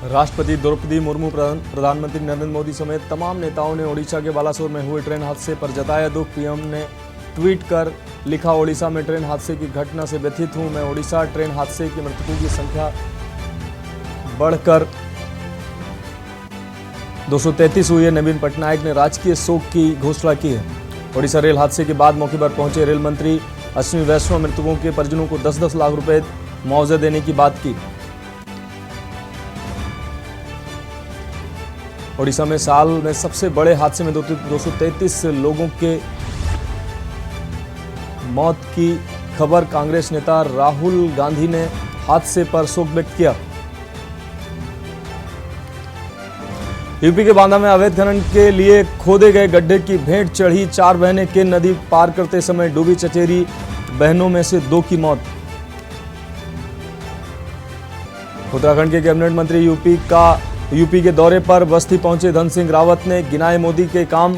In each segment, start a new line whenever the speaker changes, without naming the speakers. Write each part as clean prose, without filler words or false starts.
राष्ट्रपति द्रौपदी मुर्मू, प्रधानमंत्री नरेंद्र मोदी समेत तमाम नेताओं ने ओडिशा के बालासोर में हुए ट्रेन हादसे पर जताया दुख। पीएम ने ट्वीट कर लिखा, ओडिशा में ट्रेन हादसे की घटना से व्यथित हूं मैं। ओडिशा ट्रेन हादसे के मृतकों की संख्या बढ़कर 233 हुई है। नवीन पटनायक ने राजकीय शोक की घोषणा की है। ओडिशा रेल हादसे के बाद मौके पर पहुंचे रेल मंत्री अश्विनी वैष्णव मृतकों के परिजनों को 10-10 लाख रुपए मुआवजा देने की बात की। ओडिशा में साल में सबसे बड़े हादसे में 233 लोगों के मौत की खबर। कांग्रेस नेता राहुल गांधी ने हादसे पर शोक व्यक्त किया। यूपी के बांदा में अवैध खनन के लिए खोदे गए गड्ढे की भेंट चढ़ी। 4 बहनें केन नदी पार करते समय डूबी। चचेरी बहनों में से 2 की मौत। उत्तराखंड के कैबिनेट मंत्री यूपी के दौरे पर बस्ती पहुंचे धन सिंह रावत ने गिनाए मोदी के काम।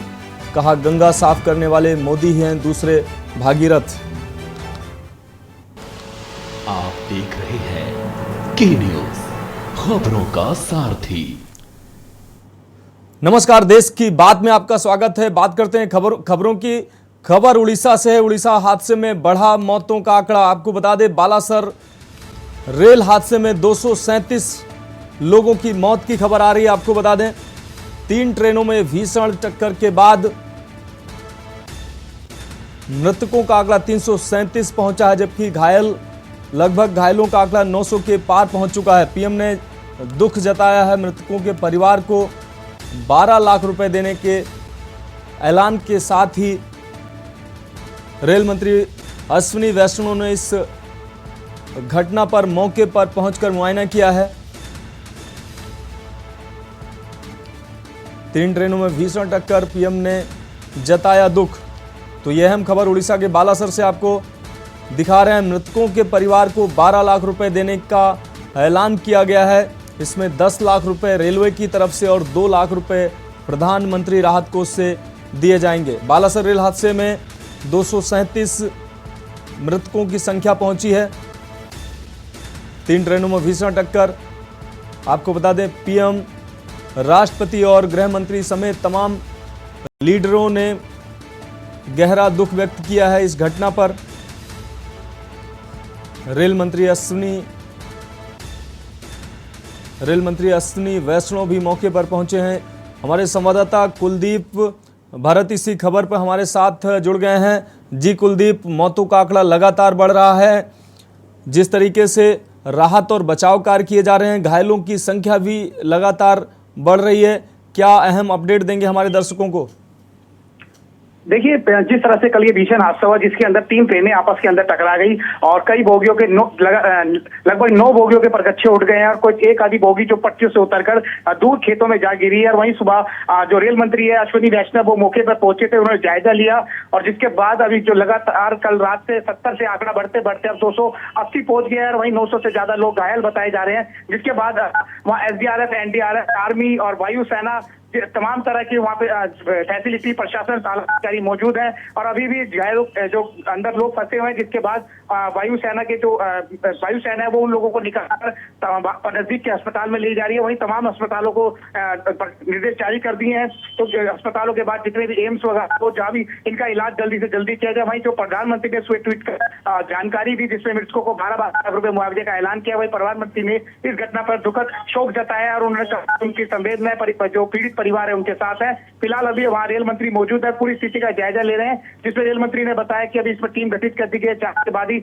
कहा, गंगा साफ करने वाले मोदी ही हैं, दूसरे भागीरथ।
आप देख रहे हैं के न्यूज, खबरों का सारथी।
नमस्कार, देश की बात में आपका स्वागत है। बात करते हैं खबरों की। खबर उड़ीसा से है। उड़ीसा हादसे में बढ़ा मौतों का आंकड़ा। आपको बता दें, बालासर रेल हादसे में 237 लोगों की मौत की खबर आ रही है। आपको बता दें, 3 ट्रेनों में भीषण टक्कर के बाद मृतकों का आंकड़ा 337 पहुंचा है, जबकि घायलों का आंकड़ा 900 के पार पहुंच चुका है। पीएम ने दुख जताया है। मृतकों के परिवार को 12 लाख रुपए देने के ऐलान के साथ ही रेल मंत्री अश्विनी वैष्णव ने इस घटना पर मौके पर पहुंचकर मुआयना किया है। 3 ट्रेनों में भीषण टक्कर, पीएम ने जताया दुख। तो यह अहम खबर उड़ीसा के बालासर से आपको दिखा रहे हैं। मृतकों के परिवार को 12 लाख रुपए देने का ऐलान किया गया है। इसमें 10 लाख रुपए रेलवे की तरफ से और 2 लाख रुपए प्रधानमंत्री राहत कोष से दिए जाएंगे। बालासर रेल हादसे में 237 मृतकों की संख्या पहुंची है। 3 ट्रेनों में भीषण टक्कर। आपको बता दें, पीएम, राष्ट्रपति और गृह मंत्री समेत तमाम लीडरों ने गहरा दुख व्यक्त किया है इस घटना पर। रेल मंत्री अश्विनी वैष्णव भी मौके पर पहुंचे हैं। हमारे संवाददाता कुलदीप भरत इसी खबर पर हमारे साथ जुड़ गए हैं। जी कुलदीप, मौतों का आंकड़ा लगातार बढ़ रहा है। जिस तरीके से राहत और बचाव कार्य किए जा रहे हैं, घायलों की संख्या भी लगातार बढ़ रही है। क्या अहम अपडेट देंगे हमारे दर्शकों को?
देखिए, जिस तरह से कल ये भीषण हादसा हुआ जिसके अंदर 3 ट्रेनें आपस के अंदर टकरा गई और कई बोगियों के लगभग 9 बोगियों के परगच्छे उठ गए हैं और कोई एक आधी बोगी जो पट्टियों से उतरकर दूर खेतों में जा गिरी है। और वहीं सुबह जो रेल मंत्री है अश्विनी वैष्णव, वो मौके पर पहुंचे थे, उन्होंने जायजा लिया और जिसके बाद अभी जो लगातार कल रात से 70 से आंकड़ा बढ़ते बढ़ते अब 280 पहुंच गया है और वहीं 900 से ज्यादा लोग घायल बताए जा रहे हैं। जिसके बाद वहाँ SDRF, NDRF, आर्मी और वायुसेना, तमाम तरह की वहाँ पे फैसिलिटी, प्रशासन, अधिकारी मौजूद हैं और अभी भी जो अंदर लोग फंसे हुए हैं। जिसके बाद वायुसेना है वो उन लोगों को निकालकर नजदीक के अस्पताल में ले जा रही है। वहीं तमाम अस्पतालों को निर्देश जारी कर दिए हैं। तो अस्पतालों के बाद जितने भी एम्स वगैरह हो, जहाँ भी इनका इलाज जल्दी से जल्दी किया जाए। वहीं जो प्रधानमंत्री ने ट्वीट कर जानकारी दी जिसमें मृतकों को 12 लाख रुपए मुआवजे का ऐलान किया। वही प्रधानमंत्री ने इस घटना पर दुखद शोक जताया और उन्होंने उनकी संवेदनाएं जो पीड़ित परिवार है उनके साथ है। फिलहाल अभी वहाँ रेल मंत्री मौजूद है, पूरी स्थिति का जायजा ले रहे हैं। जिसमें रेल मंत्री ने बताया कि अभी इस पर टीम गठित कर दी गई है। जांच के बाद ही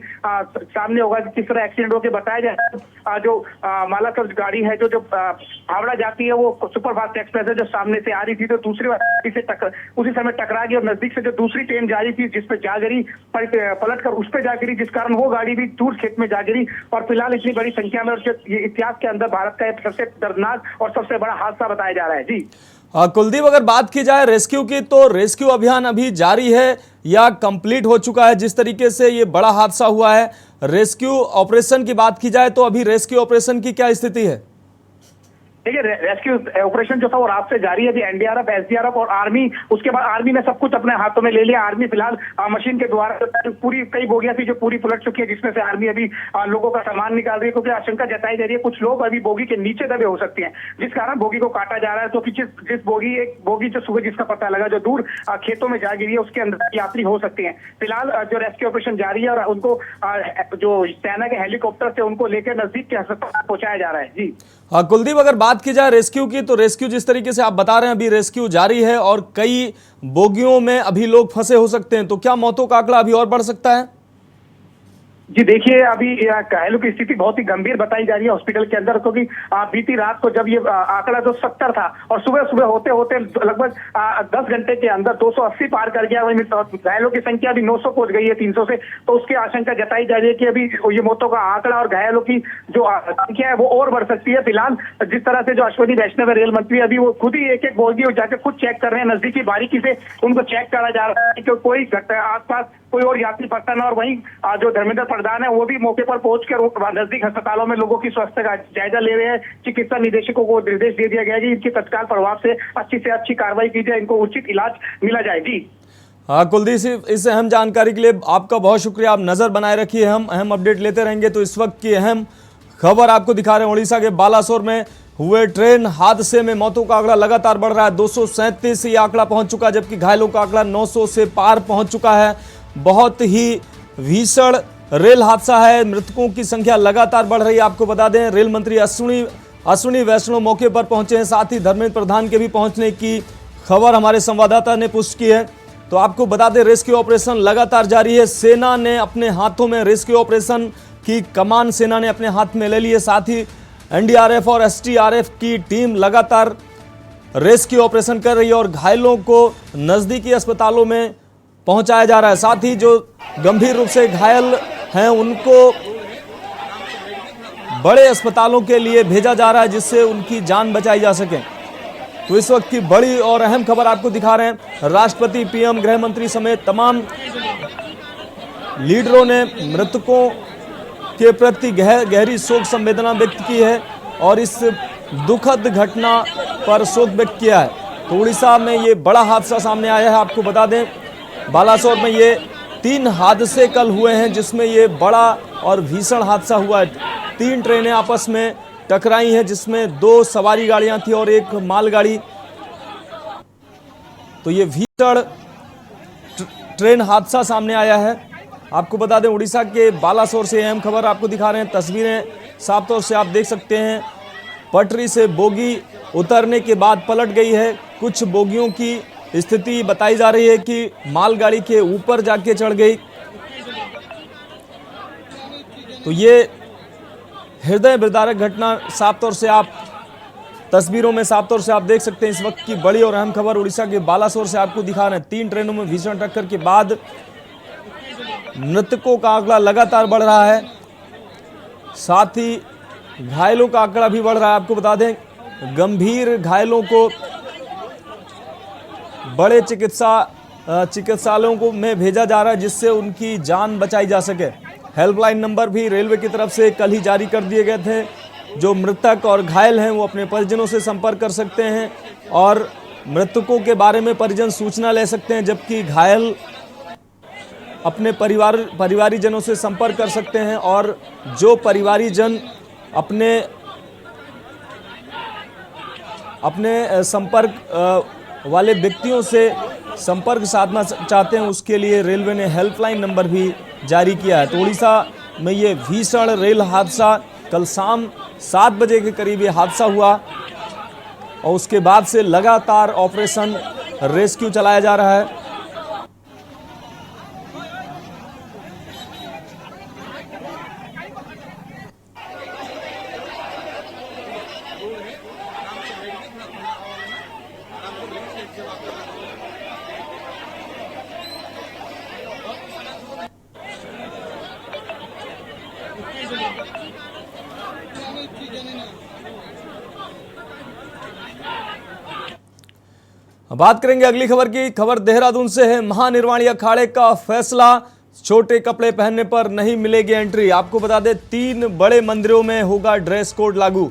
सामने होगा कि किस तरह एक्सीडेंट होकर बताया जाए। जो मालासर गाड़ी है जो हावड़ा जाती है, वो सुपरफास्ट एक्सप्रेस है जो सामने से आ रही थी, तो दूसरी गाड़ी से उसी समय टकरा गई और नजदीक से जो दूसरी ट्रेन जा रही थी जिसपे जा गिरी, पलट कर उस पर जा गिरी, जिस कारण वो गाड़ी भी दूर खेत में जा गिरी। और फिलहाल इतनी बड़ी संख्या में, और ये इतिहास के अंदर भारत का सबसे दर्दनाक और सबसे बड़ा हादसा बताया जा रहा है। जी
कुलदीप, अगर बात की जाए रेस्क्यू की, तो रेस्क्यू अभियान अभी जारी है या कंप्लीट हो चुका है? जिस तरीके से ये बड़ा हादसा हुआ है, रेस्क्यू ऑपरेशन की बात की जाए तो अभी रेस्क्यू ऑपरेशन की क्या स्थिति है?
देखिए रेस्क्यू ऑपरेशन जो था वो रात से जारी है। अभी एनडीआरएफ, एसडीआरएफ और आर्मी, उसके बाद आर्मी ने सब कुछ अपने हाथों में ले लिया। आर्मी फिलहाल मशीन के द्वारा पूरी कई बोगियां थी जो पूरी पलट चुकी है, जिसमें से आर्मी अभी लोगों का सामान निकाल रही है, क्योंकि आशंका जताई जा रही है कुछ लोग अभी बोगी के नीचे दबे हो सकते हैं, जिस कारण बोगी को काटा जा रहा है। तो जिस बोगी जो सुबह जिसका पता लगा जो दूर खेतों में जा गिरी है, उसके अंदर यात्री हो सकते हैं। फिलहाल जो रेस्क्यू ऑपरेशन जारी है और उनको जो सेना के हेलीकॉप्टर से उनको लेकर नजदीक के अस्पताल पहुंचाया जा रहा है। जी
हाँ कुलदीप, अगर बात की जाए रेस्क्यू की, तो रेस्क्यू जिस तरीके से आप बता रहे हैं अभी रेस्क्यू जारी है और कई बोगियों में अभी लोग फंसे हो सकते हैं, तो क्या मौतों का आंकड़ा अभी और बढ़ सकता है?
जी देखिए, अभी घायलों की स्थिति बहुत ही गंभीर बताई जा रही है हॉस्पिटल के अंदर, क्योंकि बीती रात को जब ये आंकड़ा जो 70 था और सुबह सुबह होते होते लगभग 10 घंटे के अंदर 280 पार कर गया। वहीं घायलों की संख्या अभी 900 पहुंच गई है 300 से। तो उसकी आशंका जताई जा रही है कि अभी ये मौतों का आंकड़ा और घायलों की जो संख्या है वो और बढ़ सकती है। फिलहाल जिस तरह से जो अश्विनी वैष्णव रेल मंत्री, अभी वो खुद ही एक बोगी जाकर खुद चेक कर रहे हैं, नजदीकी बारीकी से उनको चेक करा जा रहा है कि कोई आसपास कोई और यात्री फंसा ना। और वहीं जो धर्मेंद्र प्रधान है वो भी मौके पर पहुंचकर नजदीक अस्पतालों में लोगों की स्वास्थ्य का जायजा ले रहे हैं। चिकित्सा निदेशकों को निर्देश दे दिया गया है कि इनके तत्काल प्रभाव से अच्छी कार्रवाई की जाए, इनको उचित इलाज मिला जाए। जी
हाँ कुलदीप, इस अहम जानकारी के लिए आपका बहुत शुक्रिया। आप नजर बनाए रखिए, हम अहम अपडेट लेते रहेंगे। तो इस वक्त की अहम खबर आपको दिखा रहे हैं। उड़ीसा के बालासोर में हुए ट्रेन हादसे में मौतों का आंकड़ा लगातार बढ़ रहा है। 237 ये आंकड़ा पहुंच चुका है, जबकि घायलों का आंकड़ा 900 से पार पहुंच चुका है। बहुत ही भीषण रेल हादसा है, मृतकों की संख्या लगातार बढ़ रही है। आपको बता दें रेल मंत्री अश्विनी वैष्णव मौके पर पहुंचे हैं, साथ ही धर्मेंद्र प्रधान के भी पहुंचने की खबर हमारे संवाददाता ने पुष्टि की है। तो आपको बता दें रेस्क्यू ऑपरेशन लगातार जारी है। सेना ने अपने हाथों में रेस्क्यू ऑपरेशन की कमान सेना ने अपने हाथ में ले ली है। साथ ही एनडीआरएफ और एसडीआरएफ की टीम लगातार रेस्क्यू ऑपरेशन कर रही है और घायलों को नजदीकी अस्पतालों में पहुंचाया जा रहा है। साथ ही जो गंभीर रूप से घायल हैं उनको बड़े अस्पतालों के लिए भेजा जा रहा है, जिससे उनकी जान बचाई जा सके। तो इस वक्त की बड़ी और अहम खबर आपको दिखा रहे हैं। राष्ट्रपति, पीएम, गृह मंत्री समेत तमाम लीडरों ने मृतकों के प्रति गहरी शोक संवेदना व्यक्त की है और इस दुखद घटना पर शोक व्यक्त किया है। तो उड़ीसा में ये बड़ा हादसा सामने आया है। आपको बता दें बालासोर में ये 3 हादसे कल हुए हैं, जिसमें ये बड़ा और भीषण हादसा हुआ है। 3 ट्रेनें आपस में टकराई हैं, जिसमें 2 सवारी गाड़ियां थी और 1 मालगाड़ी। तो ये भीषण ट्रेन हादसा सामने आया है। आपको बता दें उड़ीसा के बालासोर से अहम खबर आपको दिखा रहे हैं। तस्वीरें साफ तौर से आप देख सकते हैं। पटरी से बोगी उतरने के बाद पलट गई है। कुछ बोगियों की स्थिति बताई जा रही है कि मालगाड़ी के ऊपर जाके चढ़ गई। तो ये हृदय विदारक घटना साफ तौर से आप तस्वीरों में साफ तौर से आप देख सकते हैं। इस वक्त की बड़ी और अहम खबर उड़ीसा के बालासोर से आपको दिखा रहे हैं। 3 ट्रेनों में भीषण टक्कर के बाद मृतकों का आंकड़ा लगातार बढ़ रहा है, साथ ही घायलों का आंकड़ा भी बढ़ रहा है। आपको बता दें गंभीर घायलों को बड़े चिकित्सालयों को में भेजा जा रहा है, जिससे उनकी जान बचाई जा सके। हेल्पलाइन नंबर भी रेलवे की तरफ से कल ही जारी कर दिए गए थे। जो मृतक और घायल हैं वो अपने परिजनों से संपर्क कर सकते हैं और मृतकों के बारे में परिजन सूचना ले सकते हैं, जबकि घायल अपने परिवारीजनों से संपर्क कर सकते हैं। और जो परिवारीजन अपने संपर्क वाले व्यक्तियों से संपर्क साधना चाहते हैं, उसके लिए रेलवे ने हेल्पलाइन नंबर भी जारी किया है। तो उड़ीसा में ये भीषण रेल हादसा कल शाम 7 बजे के करीब ये हादसा हुआ और उसके बाद से लगातार ऑपरेशन रेस्क्यू चलाया जा रहा है। बात करेंगे अगली खबर की। खबर देहरादून से है। महानिर्वाणी अखाड़े का फैसला, छोटे कपड़े पहनने पर नहीं मिलेगी एंट्री। आपको बता दें 3 बड़े मंदिरों में होगा ड्रेस कोड लागू।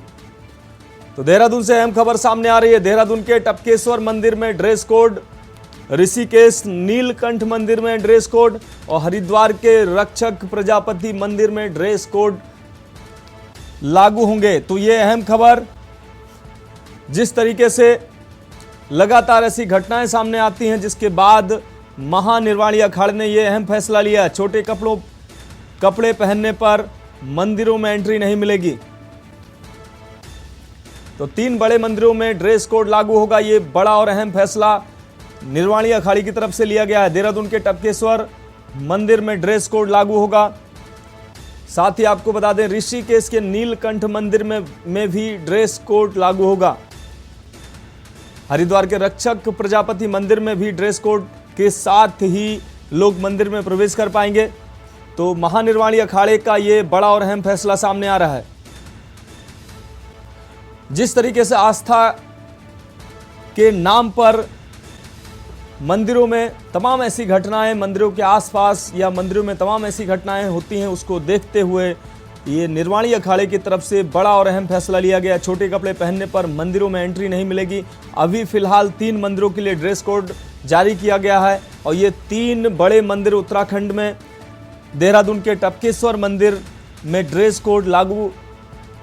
तो देहरादून से अहम खबर सामने आ रही है। देहरादून के टपकेश्वर मंदिर में ड्रेस कोड, ऋषिकेश नीलकंठ मंदिर में ड्रेस कोड और हरिद्वार के रक्षक प्रजापति मंदिर में ड्रेस कोड लागू होंगे। तो ये अहम खबर, जिस तरीके से लगातार ऐसी घटनाएं सामने आती हैं जिसके बाद महानिर्वाणी अखाड़े ने यह अहम फैसला लिया। छोटे कपड़े पहनने पर मंदिरों में एंट्री नहीं मिलेगी। तो 3 बड़े मंदिरों में ड्रेस कोड लागू होगा। ये बड़ा और अहम फैसला निर्वाणी अखाड़ी की तरफ से लिया गया है। देहरादून के टपकेश्वर मंदिर में ड्रेस कोड लागू होगा। साथ ही आपको बता दें ऋषिकेश के नीलकंठ मंदिर में भी ड्रेस कोड लागू होगा। हरिद्वार के रक्षक प्रजापति मंदिर में भी ड्रेस कोड के साथ ही लोग मंदिर में प्रवेश कर पाएंगे। तो महानिर्वाणी अखाड़े का ये बड़ा और अहम फैसला सामने आ रहा है। जिस तरीके से आस्था के नाम पर मंदिरों में तमाम ऐसी घटनाएं, मंदिरों के आसपास या मंदिरों में तमाम ऐसी घटनाएं होती हैं, उसको देखते हुए ये निर्वाणी अखाड़े की तरफ से बड़ा और अहम फैसला लिया गया। छोटे कपड़े पहनने पर मंदिरों में एंट्री नहीं मिलेगी। अभी फिलहाल 3 मंदिरों के लिए ड्रेस कोड जारी किया गया है और ये 3 बड़े मंदिर उत्तराखंड में, देहरादून के टपकेश्वर मंदिर में ड्रेस कोड लागू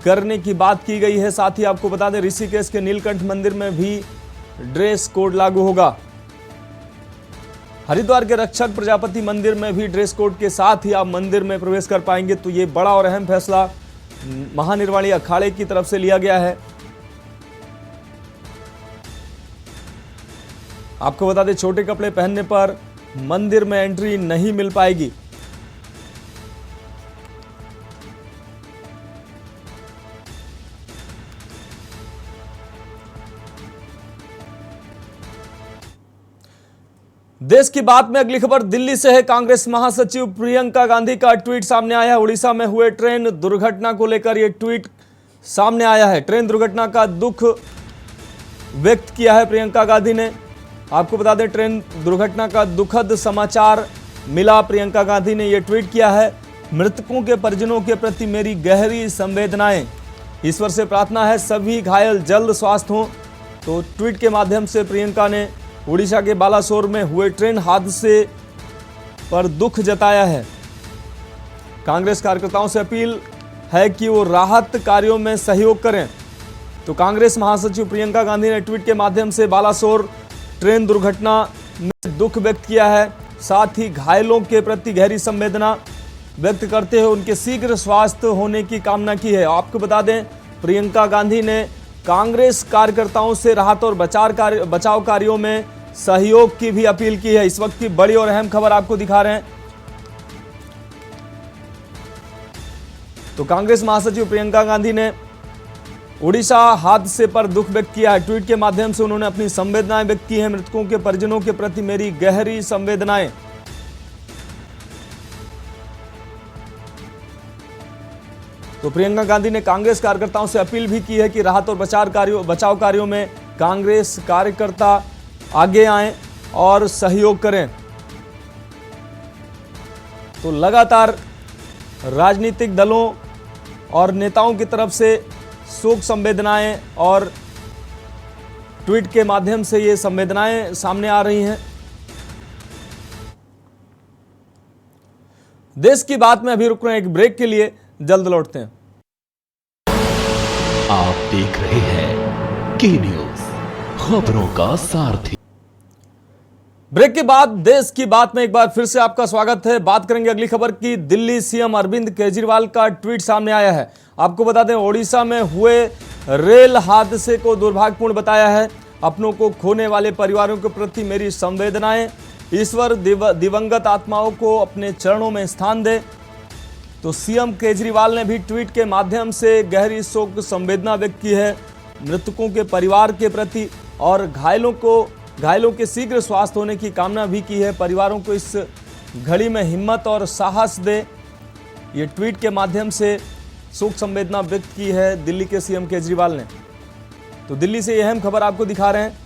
करने की बात की गई है। साथ ही आपको बता दें ऋषिकेश के नीलकंठ मंदिर में भी ड्रेस कोड लागू होगा। हरिद्वार के रक्षक प्रजापति मंदिर में भी ड्रेस कोड के साथ ही आप मंदिर में प्रवेश कर पाएंगे। तो ये बड़ा और अहम फैसला महानिर्वाणी अखाड़े की तरफ से लिया गया है। आपको बता दें छोटे कपड़े पहनने पर मंदिर में एंट्री नहीं मिल पाएगी। देश की बात में अगली खबर दिल्ली से है। कांग्रेस महासचिव प्रियंका गांधी का ट्वीट सामने आया है। उड़ीसा में हुए ट्रेन दुर्घटना को लेकर यह ट्वीट सामने आया है। ट्रेन दुर्घटना का दुख व्यक्त किया है प्रियंका गांधी ने। आपको बता दें ट्रेन दुर्घटना का दुखद समाचार मिला। प्रियंका गांधी ने यह ट्वीट किया है, मृतकों के परिजनों के प्रति मेरी गहरी संवेदनाएं, ईश्वर से प्रार्थना है सभी घायल जल्द स्वस्थ हों। तो ट्वीट के माध्यम से प्रियंका ने उड़ीसा के बालासोर में हुए ट्रेन हादसे पर दुख जताया है। कांग्रेस कार्यकर्ताओं से अपील है कि वो राहत कार्यों में सहयोग करें। तो कांग्रेस महासचिव प्रियंका गांधी ने ट्वीट के माध्यम से बालासोर ट्रेन दुर्घटना में दुख व्यक्त किया है। साथ ही घायलों के प्रति गहरी संवेदना व्यक्त करते हुए उनके शीघ्र स्वास्थ्य होने की कामना की है। आपको बता दें प्रियंका गांधी ने कांग्रेस कार्यकर्ताओं से राहत और बचाव कार्यों में सहयोग की भी अपील की है। इस वक्त की बड़ी और अहम खबर आपको दिखा रहे हैं। तो कांग्रेस महासचिव प्रियंका गांधी ने उड़ीसा हादसे पर दुख व्यक्त किया है। ट्वीट के माध्यम से उन्होंने अपनी संवेदनाएं व्यक्त की है। मृतकों के परिजनों के प्रति मेरी गहरी संवेदनाएं। तो प्रियंका गांधी ने कांग्रेस कार्यकर्ताओं से अपील भी की है कि राहत और बचाव कार्यों में कांग्रेस कार्यकर्ता आगे आएं और सहयोग करें। तो लगातार राजनीतिक दलों और नेताओं की तरफ से शोक संवेदनाएं और ट्वीट के माध्यम से ये संवेदनाएं सामने आ रही हैं। देश की बात में अभी रुक रहे हैं एक ब्रेक के लिए, जल्द लौटते हैं।
आप देख रहे हैं की न्यूज, खबरों का सारथी।
ब्रेक के बाद देश की बात में एक बार फिर से आपका स्वागत है। बात करेंगे अगली खबर की। दिल्ली सीएम अरविंद केजरीवाल का ट्वीट सामने आया है। आपको बता दें ओडिशा में हुए रेल हादसे को दुर्भाग्यपूर्ण बताया है। अपनों को खोने वाले परिवारों के प्रति मेरी संवेदनाएं, ईश्वर दिवंगत आत्माओं को अपने चरणों में स्थान दे। तो सीएम केजरीवाल ने भी ट्वीट के माध्यम से गहरी शोक संवेदना व्यक्त की है मृतकों के परिवार के प्रति और घायलों के शीघ्र स्वास्थ्य होने की कामना भी की है। परिवारों को इस घड़ी में हिम्मत और साहस दे, ये ट्वीट के माध्यम से शोक संवेदना व्यक्त की है दिल्ली के सीएम केजरीवाल ने। तो दिल्ली से यह अहम खबर आपको दिखा रहे हैं।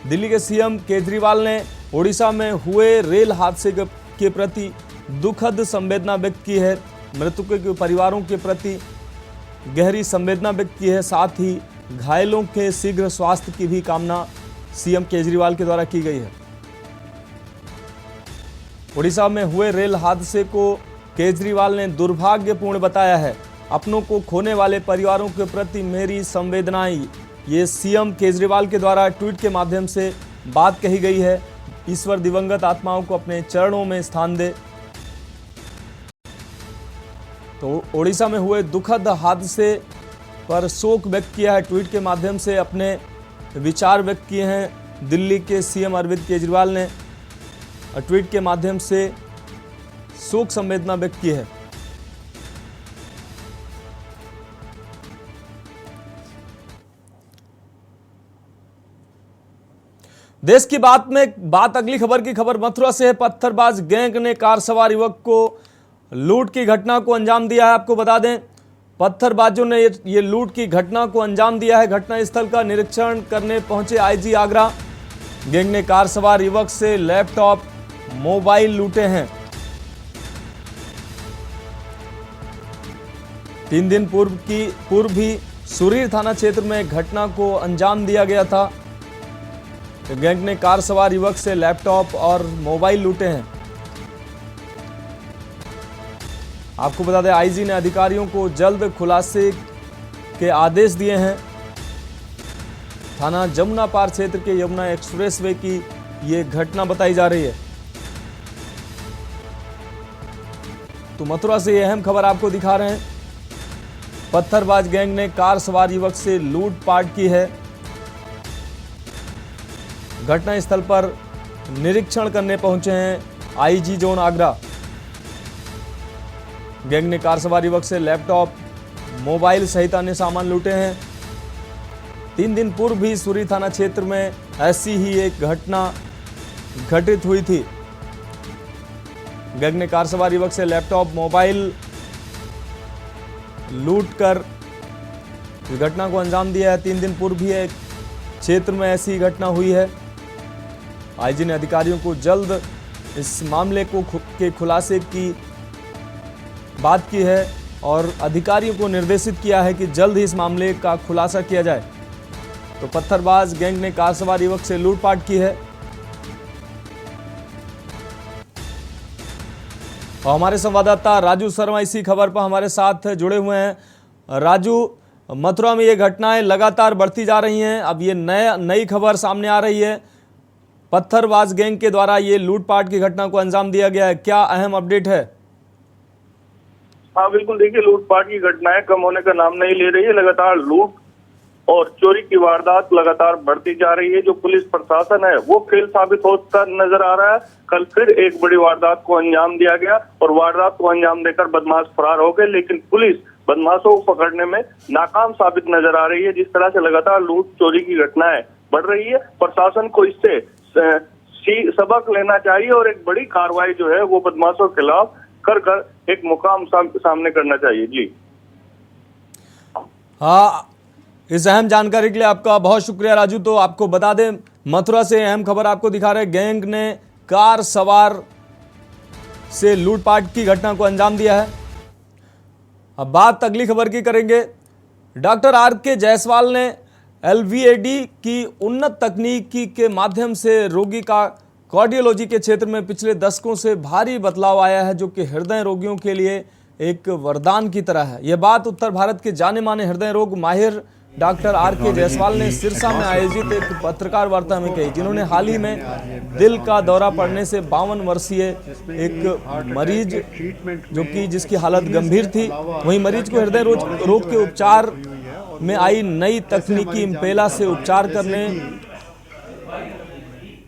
दिल्ली के सीएम केजरीवाल ने ओडिशा में हुए रेल हादसे के प्रति दुखद संवेदना व्यक्त की है। मृतकों के परिवारों के प्रति गहरी संवेदना व्यक्त की है। साथ ही घायलों के शीघ्र स्वास्थ्य की भी कामना सीएम केजरीवाल के द्वारा की गई है। उड़ीसा में हुए रेल हादसे को केजरीवाल ने दुर्भाग्यपूर्ण बताया है। अपनों को खोने वाले परिवारों के प्रति मेरी संवेदनाएं, ये सीएम केजरीवाल के द्वारा ट्वीट के माध्यम से बात कही गई है। ईश्वर दिवंगत आत्माओं को अपने चरणों में स्थान दे। तो ओडिशा में हुए दुखद हादसे पर शोक व्यक्त किया है। ट्वीट के माध्यम से अपने विचार व्यक्त किए हैं दिल्ली के सीएम अरविंद केजरीवाल ने। ट्वीट के माध्यम से शोक संवेदना व्यक्त की है। देश की बात अगली खबर की खबर मथुरा से है। पत्थरबाज गैंग ने कार सवार युवक को लूट की घटना को अंजाम दिया है। आपको बता दें, पत्थरबाजों ने ये लूट की घटना को अंजाम दिया है। घटनास्थल का निरीक्षण करने पहुंचे आईजी आगरा। गैंग ने कार सवार युवक से लैपटॉप, मोबाइल लूटे हैं। 3 दिन पूर्व भी सुरीर थाना क्षेत्र में घटना को अंजाम दिया गया था। गैंग ने कार सवार युवक से लैपटॉप और मोबाइल लूटे हैं। आपको बता दें, आईजी ने अधिकारियों को जल्द खुलासे के आदेश दिए हैं। थाना जमुना पार क्षेत्र के यमुना एक्सप्रेसवे की ये घटना बताई जा रही है। तो मथुरा से ये अहम खबर आपको दिखा रहे हैं। पत्थरबाज गैंग ने कार सवार युवक से लूटपाट की है। घटनास्थल पर निरीक्षण करने पहुंचे हैं आईजी जोन आगरा। गैंग ने कार सवार युवक से लैपटॉप, मोबाइल सहित अन्य सामान लूटे हैं। 3 दिन पूर्व भी सुरी थाना क्षेत्र में ऐसी ही एक घटना घटित हुई थी। गैंग ने कार सवार युवक से लैपटॉप, मोबाइल लूटकर इस घटना को अंजाम दिया है। 3 दिन पूर्व भी एक क्षेत्र में ऐसी घटना हुई है। आईजी ने अधिकारियों को जल्द इस मामले के खुलासे की बात की है और अधिकारियों को निर्देशित किया है कि जल्द ही इस मामले का खुलासा किया जाए। तो पत्थरबाज गैंग ने कार सवार युवक से लूटपाट की है। और हमारे संवाददाता राजू शर्मा इसी खबर पर हमारे साथ जुड़े हुए हैं। राजू, मथुरा में ये घटनाएं लगातार बढ़ती जा रही हैं। अब ये नई खबर सामने आ रही है, पत्थरबाज गैंग के द्वारा ये लूटपाट की घटना को अंजाम दिया गया है। क्या अहम अपडेट है?
हाँ बिल्कुल, देखिए लूटपाट की घटनाएं कम होने का नाम नहीं ले रही है। लगातार लूट और चोरी की वारदात लगातार बढ़ती जा रही है। जो पुलिस प्रशासन है वो फेल साबित होता नजर आ रहा है। कल फिर एक बड़ी वारदात को अंजाम दिया गया और वारदात को अंजाम देकर बदमाश फरार हो गए, लेकिन पुलिस बदमाशों को पकड़ने में नाकाम साबित नजर आ रही है। जिस तरह से लगातार लूट चोरी की घटनाएं बढ़ रही है, प्रशासन को इससे सबक लेना चाहिए और एक बड़ी कार्रवाई जो है वो बदमाशों के खिलाफ कर एक मुकाम सामने करना चाहिए। जी
हाँ, इस अहम जानकारी के लिए आपका बहुत शुक्रिया राजू। तो आपको बता दें, मथुरा से अहम खबर आपको दिखा रहे, गैंग ने कार सवार से लूटपाट की घटना को अंजाम दिया है। अब बात अगली खबर की करेंगे। Doctor R K. जायसवाल ने एलवीएडी की उन्नत तकनीकी के माध्यम से रोगी का कार्डियोलॉजी के क्षेत्र में पिछले दशकों से भारी बदलाव आया है, जो कि हृदय रोगियों के लिए एक वरदान की तरह है। यह बात उत्तर भारत के जाने माने हृदय रोग माहिर डॉक्टर आर.के. जायसवाल ने सिरसा में आयोजित एक पत्रकार वार्ता में कही, जिन्होंने हाल ही में दिल का दौरा पड़ने से 52 वर्षीय एक मरीज जिसकी हालत गंभीर थी, वहीं मरीज को हृदय रोग के उपचार में आई नई तकनीकी इम्पेला से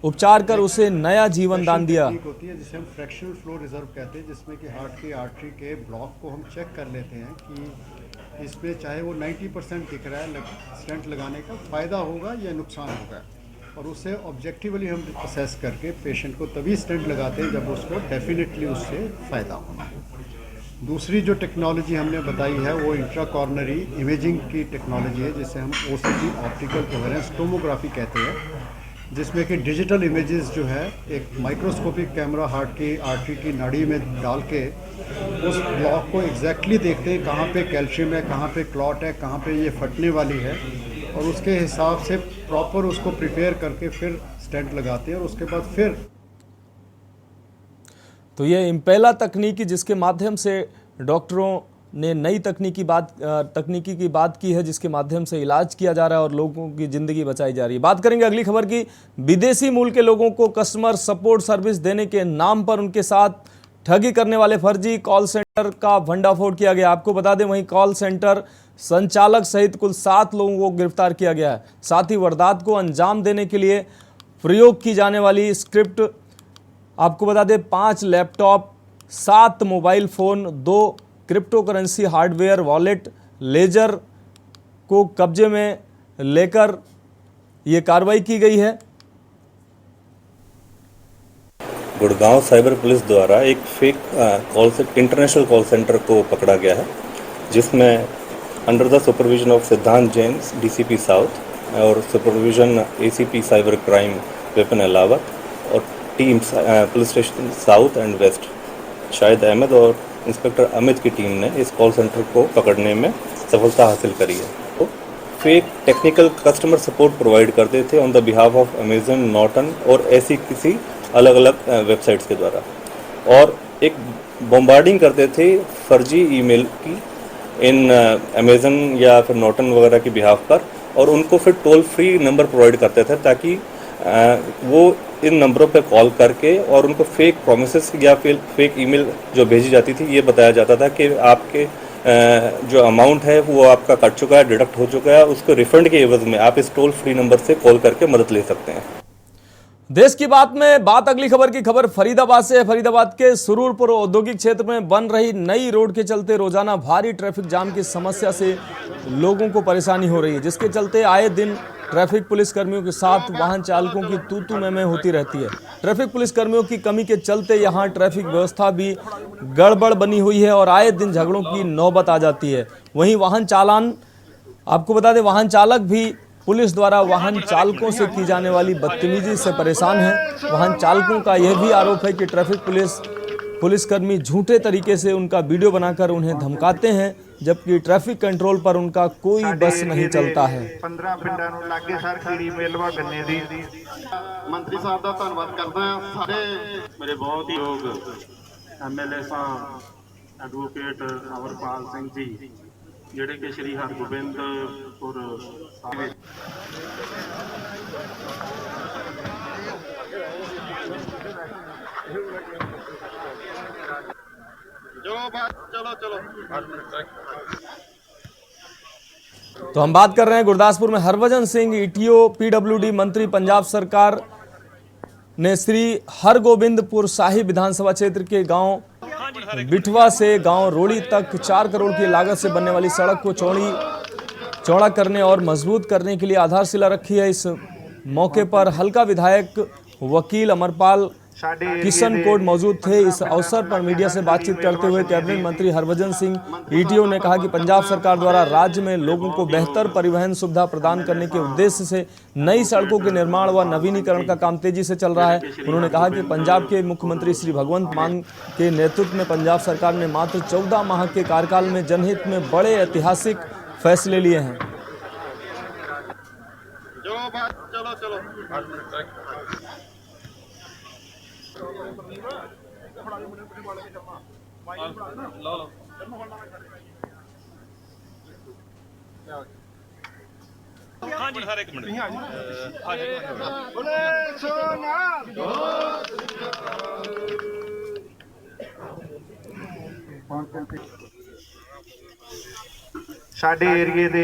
उपचार कर उसे नया जीवन दान दिया।
होती है जिसे हम फ्रैक्शनल फ्लो रिजर्व कहते हैं, जिसमें कि हार्ट की आर्टरी के ब्लॉक को हम चेक कर लेते हैं कि इसमें चाहे वो 90% दिख रहा है, स्टेंट लगाने का फ़ायदा होगा या नुकसान होगा, और उसे ऑब्जेक्टिवली हम असेस करके पेशेंट को तभी स्टेंट लगाते हैं जब उसको डेफिनेटली उससे फ़ायदा होना। दूसरी जो टेक्नोलॉजी हमने बताई है वो इंट्रा कॉर्नरी इमेजिंग की टेक्नोलॉजी है, जिसे हम OCT ऑप्टिकल कोहेरेंस टोमोग्राफी कहते हैं। जिसमें कि डिजिटल इमेजेस जो है एक माइक्रोस्कोपिक कैमरा हार्ट की आर्टरी की नाड़ी में डाल के उस ब्लॉक को एग्जैक्टली देखते हैं कहाँ पे कैल्शियम है, कहाँ पे क्लॉट है, कहाँ पे ये फटने वाली है, और उसके हिसाब से प्रॉपर उसको प्रिपेयर करके फिर स्टेंट लगाते हैं और उसके बाद फिर।
तो ये इम्पेला तकनीकी जिसके माध्यम से डॉक्टरों ने नई तकनीकी की बात की है, जिसके माध्यम से इलाज किया जा रहा है और लोगों की ज़िंदगी बचाई जा रही है। बात करेंगे अगली खबर की। विदेशी मूल के लोगों को कस्टमर सपोर्ट सर्विस देने के नाम पर उनके साथ ठगी करने वाले फर्जी कॉल सेंटर का भंडाफोड़ किया गया। आपको बता दें, वहीं कॉल सेंटर संचालक सहित कुल 7 लोगों को गिरफ्तार किया गया है। साथ ही वारदात को अंजाम देने के लिए प्रयोग की जाने वाली स्क्रिप्ट, आपको बता दें 5 laptop, 7 mobile phone, 2 crypto currency hardware wallet ledger को कब्जे में लेकर ये कार्रवाई की गई है।
गुड़गांव साइबर पुलिस द्वारा एक फेक इंटरनेशनल कॉल सेंटर को पकड़ा गया है, जिसमें under the supervision of Siddhant Jain DCP south और supervision ACP cyber crime Vipin Alawat और team police station south and west Shahid Ahmad और इंस्पेक्टर अमित की टीम ने इस कॉल सेंटर को पकड़ने में सफलता हासिल करी है। तो fake technical customer support provide करते थे on the behalf of Amazon, Norton और ऐसी किसी अलग अलग वेबसाइट्स के द्वारा, और एक बॉम्बार्डिंग करते थे फर्जी ईमेल की इन अमेजन या फिर नॉर्टन वगैरह की बिहाफ पर, और उनको फिर टोल फ्री नंबर प्रोवाइड करते थे ताकि वो इन नंबरों पे कॉल करके और उनको फेक प्रोमिसेस या फिर फेक ईमेल जो भेजी जाती थी, ये बताया जाता था कि आपके जो अमाउंट है वो आपका कट चुका है, डिडक्ट हो चुका है, उसको रिफंड के एवज में आप इस टोल फ्री नंबर से कॉल करके मदद ले सकते हैं।
देश की बात में बात अगली खबर की खबर फरीदाबाद से है। फरीदाबाद के सुरूरपुर औद्योगिक क्षेत्र में बन रही नई रोड के चलते रोजाना भारी ट्रैफिक जाम की समस्या से लोगों को परेशानी हो रही है, जिसके चलते आए दिन ट्रैफिक पुलिस कर्मियों के साथ वाहन चालकों की तू में होती रहती है। ट्रैफिक पुलिस कर्मियों की कमी के चलते यहां ट्रैफिक व्यवस्था भी गड़बड़ बनी हुई है और आए दिन झगड़ों की नौबत आ जाती है। वहीं वाहन चालान, आपको बता दें, वाहन चालक भी पुलिस द्वारा वाहन चालकों से की जाने वाली बदतमीजी से परेशान है। वाहन चालकों का यह भी आरोप है कि ट्रैफिक पुलिसकर्मी झूठे तरीके से उनका वीडियो बनाकर उन्हें धमकाते हैं, जबकि ट्रैफिक कंट्रोल पर उनका कोई बस नहीं चलता है।
15 ਪਿੰਡਾਂ ਨੂੰ ਲਾਗੇ ਸਰ ਖੀੜੀ ਮੇਲਵਾ ਗੰਨੇ ਦੀ ਮੰਤਰੀ ਸਾਹਿਬ ਦਾ ਧੰਨਵਾਦ ਕਰਦਾ ਹਾਂ। ਸਾਰੇ ਮੇਰੇ ਬਹੁਤ ਹੀ ਯੋਗ ਐਮਐਲਏ ਸਾਹਿਬ ਐਡਵੋਕੇਟ ਅਮਰਪਾਲ ਸਿੰਘ ਜੀ, ਜਿਹੜੇ ਕਿ ਸ਼੍ਰੀ ਹਰਗੋਬਿੰਦਪੁਰ ਸਾਹਿਬ जो बात चलो
तो हम बात कर रहे हैं गुरदासपुर में हरभजन सिंह ईटीओ पीडब्ल्यूडी मंत्री पंजाब सरकार ने श्री हरगोबिंदपुर साहिब विधानसभा क्षेत्र के गांव बिठवा से गांव रोड़ी तक 4 करोड़ की लागत से बनने वाली सड़क को चौड़ा करने और मजबूत करने के लिए आधारशिला रखी है। इस मौके पर हल्का विधायक वकील अमरपाल किशन कोट मौजूद थे। इस अवसर पर मीडिया से बातचीत करते हुए कैबिनेट मंत्री हरभजन सिंह ईटीओ ने कहा कि पंजाब सरकार द्वारा राज्य में लोगों को बेहतर परिवहन सुविधा प्रदान करने के उद्देश्य से नई सड़कों के निर्माण व नवीनीकरण का काम तेजी से चल रहा है। उन्होंने कहा कि पंजाब के मुख्यमंत्री श्री भगवंत मान के नेतृत्व में पंजाब सरकार ने मात्र 14 माह के कार्यकाल में जनहित में बड़े ऐतिहासिक फैसले लिए हैं।
जो बात चलो ਸਾਡੇ ਏਰੀਏ ਦੇ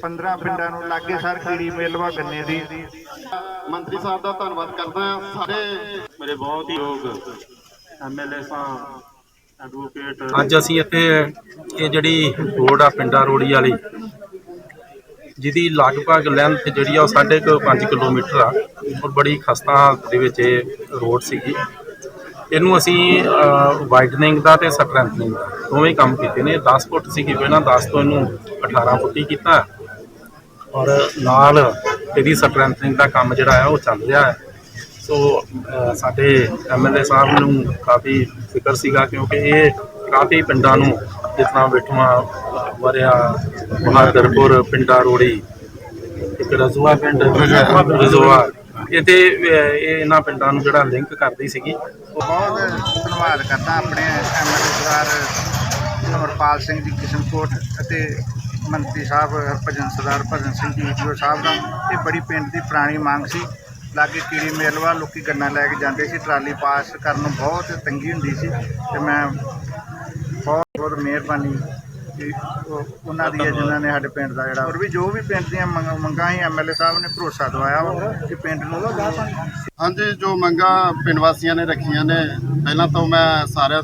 15 ਪਿੰਡਾਂ ਨੂੰ ਲਾਗੇ ਸਰ ਖੀੜੀ ਮੇਲਵਾ ਗੰਨੇ ਦੀ ਮੰਤਰੀ ਸਾਹਿਬ ਦਾ ਧੰਨਵਾਦ ਕਰਦਾ ਹਾਂ। ਸਾਰੇ ਮੇਰੇ ਬਹੁਤ ਹੀ ਯੋਗ ਐਮਐਲਏ ਸਾਹਿਬ ਐਡਵੋਕੇਟ
ਅੱਜ ਅਸੀਂ ਇੱਥੇ ਇਹ ਜਿਹੜੀ ਰੋਡ ਆ ਪਿੰਡਾ ਰੋੜੀ ਵਾਲੀ, ਜਿਹਦੀ ਲਗਭਗ ਲੈਂਥ ਜਿਹੜੀ ਆ ਉਹ 5.5 ਕਿਲੋਮੀਟਰ ਆ ਔਰ ਬੜੀ ਖਸਤਾ ਹਾਲਤ ਦੇ ਵਿੱਚ ਇਹ ਰੋਡ ਸੀਗੀ। ਇਹਨੂੰ ਅਸੀਂ ਵਾਈਡਨਿੰਗ ਦਾ ਤੇ ਸਟਰੈਂਥਨਿੰਗ ਦਾ ਦੋਵੇਂ ਕੰਮ ਕੀਤੇ ਨੇ। 10 ਫੁੱਟ ਸੀਗੀ ਪਹਿਲਾਂ, 10 ਤੋਂ ਇਹਨੂੰ 18 ਫੁੱਟ ਹੀ ਕੀਤਾ ਔਰ ਨਾਲ ਇਹਦੀ ਸਟਰੈਂਥਨਿੰਗ ਦਾ ਕੰਮ ਜਿਹੜਾ ਹੈ ਉਹ ਚੱਲ ਰਿਹਾ ਹੈ। ਸੋ ਸਾਡੇ MLA ਸਾਹਿਬ ਨੂੰ ਕਾਫੀ ਫਿਕਰ ਸੀਗਾ ਕਿਉਂਕਿ ਇਹ ਕਾਫੀ ਪਿੰਡਾਂ ਨੂੰ ਜਿਸ ਤਰ੍ਹਾਂ ਬਿਠਵਾ ਵਰਿਆ ਬਹਾਦਰਪੁਰ ਪਿੰਡਾ ਰੋੜੀ ਇੱਕ ਰਜ਼ੂਆ ਪਿੰਡ ਰਜ਼ੂਆ ਇਹਦੇ ਇਹਨਾਂ ਪਿੰਡਾਂ ਨੂੰ ਜਿਹੜਾ ਲਿੰਕ ਕਰਦੀ ਸੀਗੀ।
ਬਹੁਤ ਧੰਨਵਾਦ ਕਰਦਾ ਆਪਣੇ MLA ਸਰਦਾਰ ਅਮਰਪਾਲ ਸਿੰਘ ਜੀ ਕਿਸ਼ਨਕੋਟ ਅਤੇ ਮੰਤਰੀ ਸਾਹਿਬ ਸਰਦਾਰ ਭਜਨ ਸਿੰਘ ਜੀ ਈਟੀਓ ਸਾਹਿਬ ਦਾ। ਇਹ ਬੜੀ ਪਿੰਡ ਦੀ ਪੁਰਾਣੀ ਮੰਗ ਸੀ। ਲਾਗੇ ਕੀੜੀ ਮੇਲਵਾ ਲੋਕੀ ਗੰਨਾ ਲੈ ਕੇ ਜਾਂਦੇ ਸੀ, ਟਰਾਲੀ ਪਾਸ ਕਰਨ ਨੂੰ ਬਹੁਤ ਤੰਗੀ ਹੁੰਦੀ ਸੀ ਤੇ ਮੈਂ ਬਹੁਤ ਮਿਹਰਬਾਨੀ ਕਿ ਉਹਨਾਂ ਦੀ ਜਿਨ੍ਹਾਂ ਨੇ ਸਾਡੇ ਪਿੰਡ ਦਾ ਜਿਹੜਾ ਹੋਰ ਵੀ ਜੋ ਵੀ ਪਿੰਡ ਦੀਆਂ ਮੰਗਾਂ ਹੀ MLA ਸਾਹਿਬ ਨੇ ਭਰੋਸਾ ਦਵਾਇਆ ਵਾ ਕਿ ਪਿੰਡ ਨੂੰ
ਹਾਂਜੀ ਜੋ ਮੰਗਾਂ ਪਿੰਡ ਵਾਸੀਆਂ ਨੇ ਰੱਖੀਆਂ ਨੇ, ਪਹਿਲਾਂ ਤੋਂ ਮੈਂ ਸਾਰਿਆਂ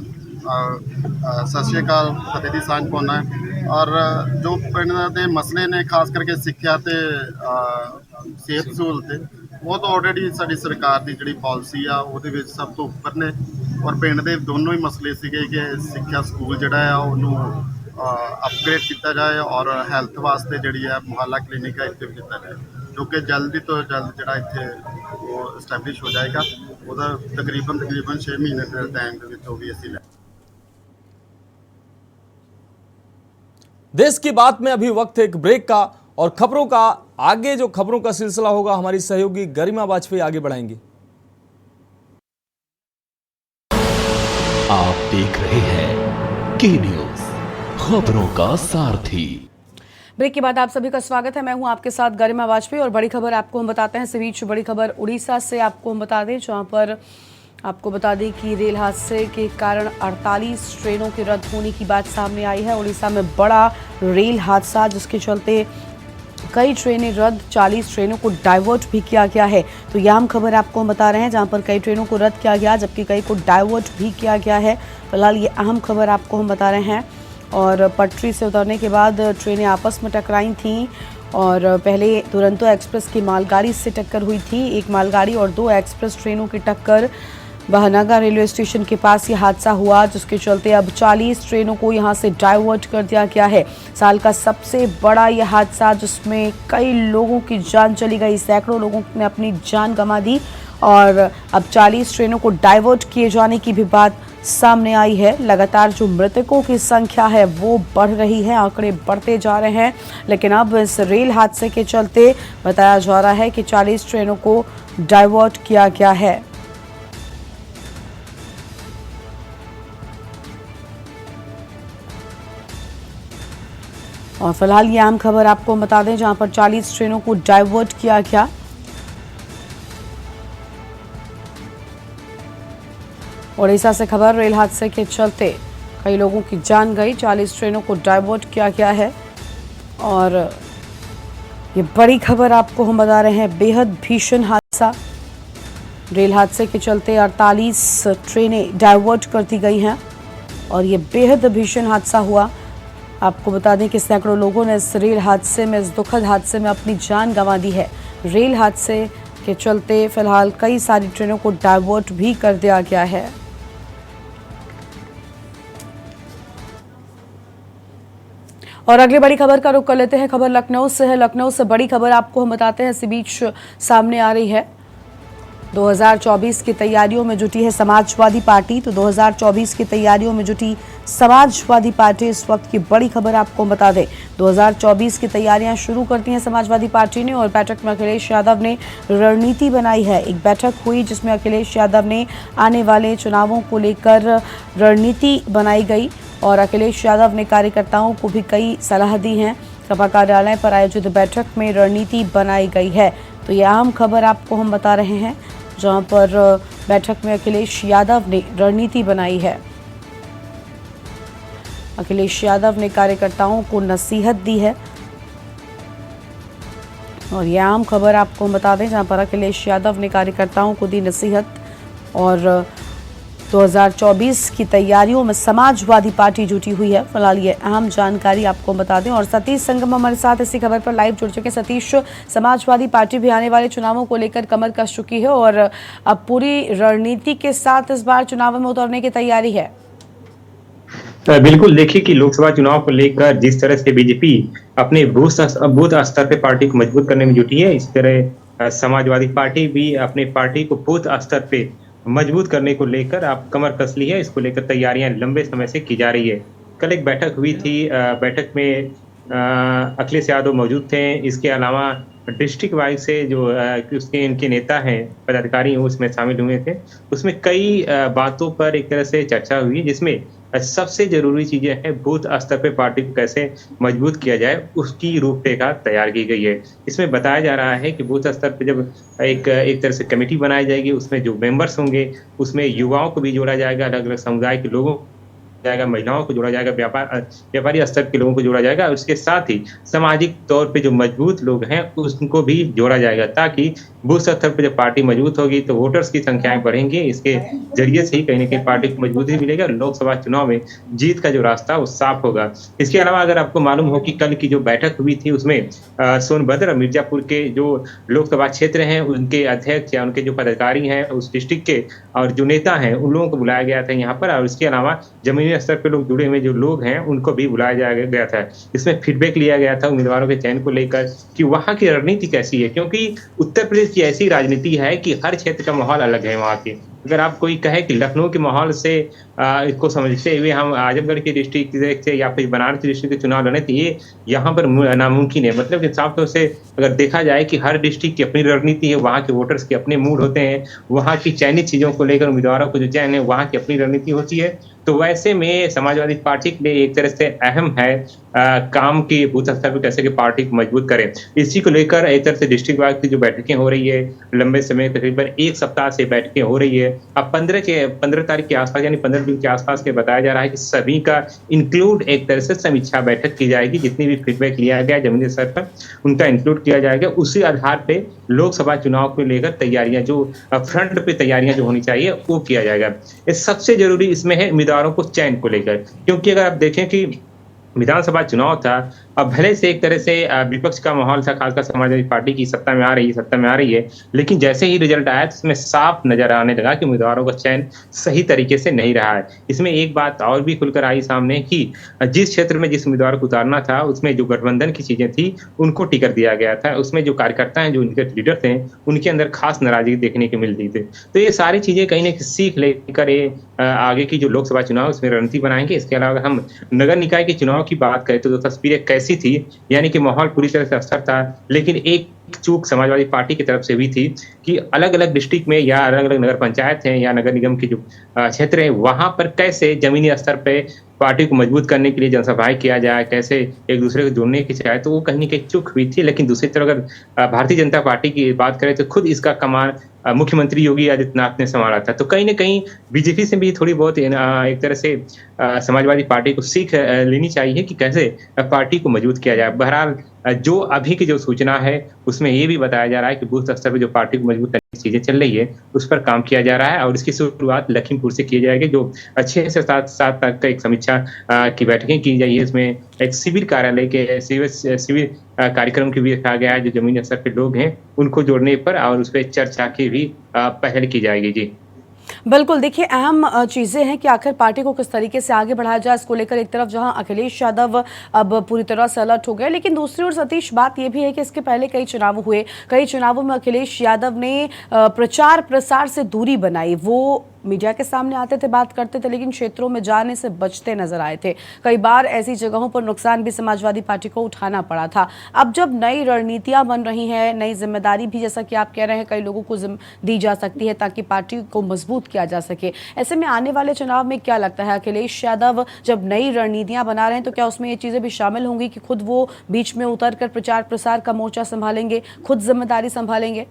ਸਤਿ ਸ਼੍ਰੀ ਅਕਾਲ ਫਤਿਹ ਦੀ ਸਾਂਝ ਪਾਉਂਦਾ ਔਰ ਜੋ ਪਿੰਡ ਦੇ ਮਸਲੇ ਨੇ ਖਾਸ ਕਰਕੇ ਸਿੱਖਿਆ ਤੇ ਸਿਹਤ ਸਹੂਲਤ ਉਹ ਤਾਂ ਆਲਰੇਡੀ ਸਾਡੀ ਸਰਕਾਰ ਦੀ ਜਿਹੜੀ ਪਾਲਿਸੀ ਆ ਉਹਦੇ ਵਿੱਚ ਸਭ ਤੋਂ ਉੱਪਰ ਨੇ ਔਰ ਪਿੰਡ ਦੇ ਦੋਨੋਂ ਹੀ ਮਸਲੇ ਸੀਗੇ ਕਿ ਸਿੱਖਿਆ ਸਕੂਲ ਜਿਹੜਾ ਆ ਉਹਨੂੰ ਅਪਗ੍ਰੇਡ ਕੀਤਾ ਜਾਏ ਔਰ ਹੈਲਥ ਵਾਸਤੇ ਜਿਹੜੀ ਹੈ ਮੁਹੱਲਾ ਕਲੀਨਿਕ ਹੈ ਇੱਥੇ ਵੀ ਕੀਤਾ ਜਾਏ ਜੋ ਕਿ ਜਲਦੀ ਤੋਂ ਜਲਦ ਜਿਹੜਾ ਇੱਥੇ ਉਹ ਇਸਟੈਬਲਿਸ਼ ਹੋ ਜਾਏਗਾ। ਉਹਦਾ ਤਕਰੀਬਨ 6 ਮਹੀਨੇ ਦੇ ਟਾਈਮ ਦੇ ਵਿੱਚ ਉਹ भी ਅਸੀਂ
देश की बात में अभी वक्त है एक ब्रेक का और खबरों का आगे जो खबरों का सिलसिला होगा हमारी सहयोगी गरिमा वाजपेयी आगे बढ़ाएंगे।
आप देख रहे हैं के न्यूज खबरों का सारथी।
ब्रेक के बाद आप सभी का स्वागत है। मैं हूं आपके साथ गरिमा वाजपेयी और बड़ी खबर आपको हम बताते हैं। इस बीच बड़ी खबर उड़ीसा से आपको हम बता दें, जहां पर आपको बता दें कि रेल हादसे के कारण 48 ट्रेनों के रद्द होने की बात सामने आई है। उड़ीसा में बड़ा रेल हादसा जिसके चलते कई ट्रेनें रद्द, 40 ट्रेनों को डाइवर्ट भी किया गया है। तो यह हम खबर आपको हम बता रहे हैं, जहां पर कई ट्रेनों को रद्द किया गया जबकि कई को डाइवर्ट भी किया गया है। फिलहाल ये अहम खबर आपको हम बता रहे हैं। और पटरी से उतरने के बाद ट्रेनें आपस में टकराई थीं और पहले दुरंतो एक्सप्रेस की मालगाड़ी से टक्कर हुई थी। एक मालगाड़ी और 2 एक्सप्रेस ट्रेनों की टक्कर बहनागा रेलवे स्टेशन के पास ये हादसा हुआ जिसके चलते अब 40 ट्रेनों को यहाँ से डाइवर्ट कर दिया गया है। साल का सबसे बड़ा यह हादसा जिसमें कई लोगों की जान चली गई, सैकड़ों लोगों ने अपनी जान गंवा दी और अब 40 ट्रेनों को डाइवर्ट किए जाने की भी बात सामने आई है। लगातार जो मृतकों की संख्या है वो बढ़ रही है, आंकड़े बढ़ते जा रहे हैं, लेकिन अब इस रेल हादसे के चलते बताया जा रहा है कि 40 ट्रेनों को डाइवर्ट किया गया है। और फिलहाल ये आम खबर आपको बता दें, जहां पर 40 ट्रेनों को डाइवर्ट किया गया। उड़ीसा से खबर, रेल हादसे के चलते कई लोगों की जान गई, 40 ट्रेनों को डाइवर्ट किया गया है। और ये बड़ी खबर आपको हम बता रहे हैं, बेहद भीषण हादसा। रेल हादसे के चलते 48 ट्रेनें डाइवर्ट कर दी गई हैं और ये बेहद भीषण हादसा हुआ। आपको बता दें कि सैकड़ों लोगों ने इस रेल हादसे में, इस दुखद हादसे में अपनी जान गंवा दी है। रेल हादसे के चलते फिलहाल कई सारी ट्रेनों को डाइवर्ट भी कर दिया गया है। और अगली बड़ी खबर का रुख कर लेते हैं। खबर लखनऊ से है। लखनऊ से बड़ी खबर आपको हम बताते हैं, इसी बीच सामने आ रही है। 2024 की तैयारियों में जुटी है समाजवादी पार्टी। तो 2024 की तैयारियों में जुटी समाजवादी पार्टी, इस वक्त की बड़ी खबर आपको बता दें। 2024 की तैयारियां शुरू करती हैं समाजवादी पार्टी ने और बैठक में अखिलेश यादव ने रणनीति बनाई है। एक बैठक हुई जिसमें अखिलेश यादव ने आने वाले चुनावों को लेकर रणनीति बनाई गई और अखिलेश यादव ने कार्यकर्ताओं को भी कई सलाह दी हैं। सपा कार्यालय पर आयोजित बैठक में रणनीति बनाई गई है। तो यह अहम खबर आपको हम बता रहे हैं, जहां पर बैठक में अखिलेश यादव ने रणनीति बनाई है। अखिलेश यादव ने कार्यकर्ताओं को नसीहत दी है और यह आम खबर आपको हम बता दें, जहां पर अखिलेश यादव ने कार्यकर्ताओं को दी नसीहत। और 2024 की तैयारियों में समाजवादी पार्टी जुटी हुई है। फिलहाल ये अहम जानकारी आपको बता दें। और सतीश संगम हमारे साथ इसी खबर पर लाइव जुड़ चुके हैं। सतीश, समाजवादी पार्टी भी आने वाले चुनावों को लेकर कमर कस चुकी है और अब पूरी रणनीति के साथ इस बार चुनाव में उतरने की तैयारी है।
बिल्कुल, देखिए कि लोकसभा चुनाव को लेकर जिस तरह से बीजेपी अपने बूथ स्तर पे पार्टी को मजबूत करने में जुटी है, इस तरह समाजवादी पार्टी भी अपने पार्टी को बूथ स्तर पे मजबूत करने को लेकर आप कमर कस ली है। इसको लेकर तैयारियां लंबे समय से की जा रही है। कल एक बैठक हुई थी, बैठक में अखिलेश यादव मौजूद थे। इसके अलावा डिस्ट्रिक्ट वाइज से जो उसके इनके नेता हैं, पदाधिकारी हैं, उसमें शामिल हुए थे। उसमें कई बातों पर एक तरह से चर्चा हुई, जिसमें सबसे जरूरी चीजें हैं बूथ स्तर पे पार्टी को कैसे मजबूत किया जाए, उसकी रूपरेखा तैयार की गई है। इसमें बताया जा रहा है कि बूथ स्तर पे जब एक तरह से कमेटी बनाई जाएगी, उसमें जो मेंबर्स होंगे उसमें युवाओं को भी जोड़ा जाएगा, अलग अलग समुदाय के लोगों जाएगा, महिलाओं को जोड़ा जाएगा, व्यापारी स्तर के लोगों को जोड़ा जाएगा, और उसके साथ ही सामाजिक तौर पे जो मजबूत लोग हैं उनको भी जोड़ा जाएगा, ताकि बूथ स्तर पे जब पार्टी मजबूत होगी तो वोटर्स की संख्याएं बढ़ेंगी। इसके जरिए से ही कहीं ना कहीं पार्टी को मजबूती मिलेगा, लोकसभा चुनाव में जीत का जो रास्ता वो साफ होगा। इसके अलावा अगर आपको मालूम हो कि कल की जो बैठक हुई थी उसमें सोनभद्र मिर्जापुर के जो लोकसभा क्षेत्र हैं उनके अध्यक्ष या उनके जो पदाधिकारी हैं उस डिस्ट्रिक्ट के और जो नेता हैं उन लोगों को बुलाया गया था यहाँ पर, और इसके अलावा जमीनी स्तर पे लोग जुड़े हुए जो लोग हैं उनको भी बुलाया गया था। इसमें फीडबैक लिया गया था उम्मीदवारों के चयन को लेकर कि वहाँ की रणनीति कैसी है, क्योंकि उत्तर प्रदेश की ऐसी राजनीति है कि हर क्षेत्र का माहौल अलग है वहाँ के। अगर आप कोई कहे कि लखनऊ के माहौल से इसको समझते हुए हम आजमगढ़ के डिस्ट्रिक्ट से या फिर बनारस डिस्ट्रिक्ट के चुनाव लड़े तो ये यहाँ पर नामुमकिन है। मतलब कि साफ तौर से अगर देखा जाए कि हर डिस्ट्रिक्ट की अपनी रणनीति है, वहाँ के वोटर्स के अपने मूड होते हैं, वहाँ की चयनित चीजों को लेकर उम्मीदवारों को जो चयन है वहाँ की अपनी रणनीति होती है। तो वैसे में समाजवादी पार्टी के लिए एक तरह से अहम है काम की बूथ स्तर पर कैसे कि पार्टी को मजबूत करें। इसी को लेकर एक तरह से डिस्ट्रिक्ट वाइज की जो बैठकें हो रही है लंबे समय तकरीबन एक सप्ताह से बैठकें हो रही है। अब 15 तारीख के आसपास यानी 15 दिन के आसपास के बताया जा रहा है कि सभी का इंक्लूड एक तरह से समीक्षा बैठक की जाएगी। जितनी भी फीडबैक लिया गया जमीनी स्तर पर उनका इंक्लूड किया जाएगा। उसी आधार पे लोकसभा चुनाव को लेकर तैयारियां जो फ्रंट पे तैयारियां जो होनी चाहिए वो किया जाएगा। ये सबसे जरूरी इसमें है उम्मीदवारों को चयन को लेकर, क्योंकि अगर आप देखें कि विधानसभा चुनाव था, अब भले से एक तरह से विपक्ष का माहौल था, खासकर समाजवादी पार्टी की सत्ता में आ रही है, लेकिन जैसे ही रिजल्ट आया तो इसमें साफ नजर आने लगा कि उम्मीदवारों का चयन सही तरीके से नहीं रहा है। इसमें एक बात और भी खुलकर आई सामने कि जिस क्षेत्र में जिस उम्मीदवार को उतारना था उसमें जो गठबंधन की चीजें थी उनको टिकट दिया गया था। उसमें जो कार्यकर्ता हैं, जो उनके लीडर थे, उनके अंदर खास नाराजगी देखने को मिल रही थी। तो ये सारी चीजें कहीं ना कहीं सीख लेकर आगे की जो लोकसभा चुनाव उसमें रणनीति बनाएंगे। इसके अलावा अगर हम नगर निकाय के चुनाव की बात करें तो जो तस्वीरें कैसी थी, यानी कि माहौल पूरी तरह से अस्थिर था, लेकिन एक चूक समाजवादी पार्टी की तरफ से भी थी कि अलग अलग डिस्ट्रिक्ट में या अलग अलग नगर पंचायत हैं या नगर निगम के जो क्षेत्र है वहां पर कैसे जमीनी स्तर पे पार्टी को मजबूत करने के लिए जनसभाएं किया जाए, कैसे एक दूसरे को जोड़ने की चाहे, तो वो कहीं ना कहीं चूक हुई थी। लेकिन दूसरी तरफ अगर भारतीय जनता पार्टी की बात करें तो खुद इसका कमान मुख्यमंत्री योगी आदित्यनाथ ने संभाला था। तो कहीं ना कहीं बीजेपी से भी थोड़ी बहुत एक तरह से समाजवादी पार्टी को सीख लेनी चाहिए कि कैसे पार्टी को मजबूत किया जाए। बहरहाल जो अभी की जो सूचना है उसमें ये भी बताया जा रहा है कि बूथ स्तर पर जो पार्टी को मजबूत करने की चीजें चल रही है उस पर काम किया जा रहा है और इसकी शुरुआत लखीमपुर से की जाएगी, जो 6 से 7 तक का एक समीक्षा की बैठकें की जाएगी। इसमें एक शिविर कार्यालय के शिविर कार्यक्रम की भी रखा गया है, जो जमीनी स्तर के लोग हैं उनको जोड़ने पर और उस पर चर्चा की भी पहल की जाएगी। जी
बिल्कुल, देखिए अहम चीज़ें हैं कि आखिर पार्टी को किस तरीके से आगे बढ़ाया जाए। इसको लेकर एक तरफ जहां अखिलेश यादव अब पूरी तरह से अलर्ट हो गए, लेकिन दूसरी ओर सतीश बात यह भी है कि इसके पहले कई चुनाव हुए, कई चुनावों में अखिलेश यादव ने प्रचार प्रसार से दूरी बनाई। वो मीडिया के सामने आते थे, बात करते थे, लेकिन क्षेत्रों में जाने से बचते नजर आए थे। कई बार ऐसी जगहों पर नुकसान भी समाजवादी पार्टी को उठाना पड़ा था। अब जब नई रणनीतियां बन रही हैं, नई जिम्मेदारी भी जैसा कि आप कह रहे हैं कई लोगों को दी जा सकती है ताकि पार्टी को मजबूत किया जा सके, ऐसे में आने वाले चुनाव में क्या लगता है अखिलेश यादव जब नई रणनीतियां बना रहे हैं तो क्या उसमें ये चीजें भी शामिल होंगी कि खुद वो बीच में उतर कर प्रचार प्रसार का मोर्चा संभालेंगे, खुद जिम्मेदारी संभालेंगे?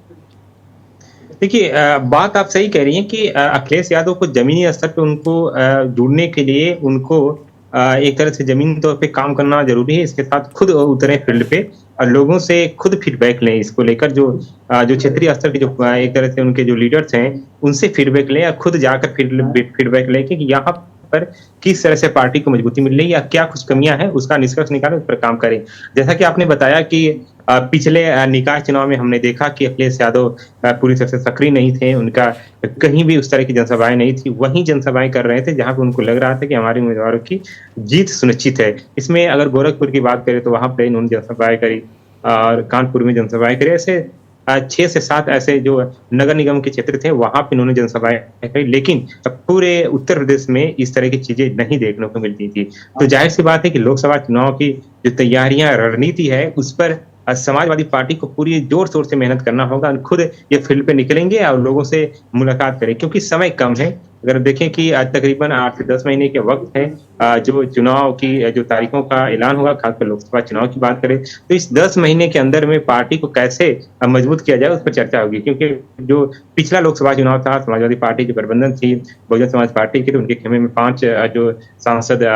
देखिए बात आप सही कह रही हैं कि अखिलेश यादव को जमीनी स्तर पे उनको जुड़ने के लिए उनको एक तरह से जमीनी तौर पे काम करना जरूरी है। इसके साथ खुद उतरे फील्ड पे और लोगों से खुद फीडबैक लें। इसको लेकर जो क्षेत्रीय स्तर के जो एक तरह से उनके जो लीडर्स हैं उनसे फीडबैक लें और खुद जाकर फीडबैक लें कि यहाँ पर किस तरह से पार्टी को मजबूती मिल रही है या क्या कुछ कमियां हैं, उसका निष्कर्ष निकालें, उस पर काम करें। जैसा कि आपने बताया कि पिछले निकाय चुनाव में हमने देखा कि अखिलेश यादव पूरी तरह से सक्रिय नहीं थे, उनका कहीं भी उस तरह की जनसभाएं नहीं थी, वहीं जनसभाएं कर रहे थे जहां पे उनको लग रहा था कि हमारे उम्मीदवारों की जीत सुनिश्चित है। इसमें अगर गोरखपुर की बात करें तो वहां पर उन्होंने जनसभाएं करी और कानपुर में जनसभाएं करी। ऐसे 6 से 7 ऐसे जो नगर निगम के क्षेत्र थे वहां पे इन्होंने जनसभाएं करी, लेकिन पूरे उत्तर प्रदेश में इस तरह की चीजें नहीं देखने को मिलती थी। तो जाहिर सी बात है कि लोकसभा चुनाव की जो तैयारियां, रणनीति है, उस पर समाजवादी पार्टी को पूरी जोर शोर से मेहनत करना होगा। खुद ये फील्ड पे निकलेंगे और लोगों से मुलाकात करें, क्योंकि समय कम है। अगर देखें कि तकरीबन 8 से 10 महीने के वक्त है जो चुनाव की जो तारीखों का ऐलान होगा, खासकर लोकसभा चुनाव की बात करें तो इस 10 महीने के अंदर में पार्टी को कैसे मजबूत किया जाए उस पर चर्चा होगी। क्योंकि जो पिछला लोकसभा चुनाव था, समाजवादी पार्टी की प्रबंधन थी बहुजन समाज पार्टी की, तो उनके खेमे में 5 जो सांसद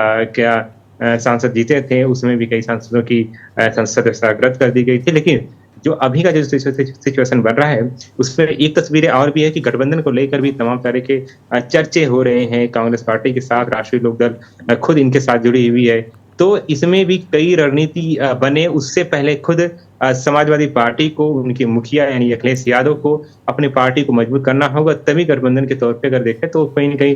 जीते थे, उसमें भी कई सांसदों की संसद रद्द कर दी गई थी। लेकिन जो अभी का जो सिचुएशन बन रहा है उसमें एक तस्वीरें और भी है कि गठबंधन को लेकर भी तमाम तरह के चर्चे हो रहे हैं। कांग्रेस पार्टी के साथ राष्ट्रीय लोकदल खुद इनके साथ जुड़ी हुई है, तो इसमें भी कई रणनीति बने। उससे पहले खुद समाजवादी पार्टी को, उनके मुखिया यानी अखिलेश यादव को अपनी पार्टी को मजबूत करना होगा, तभी गठबंधन के तौर पे अगर देखें तो कहीं न कहीं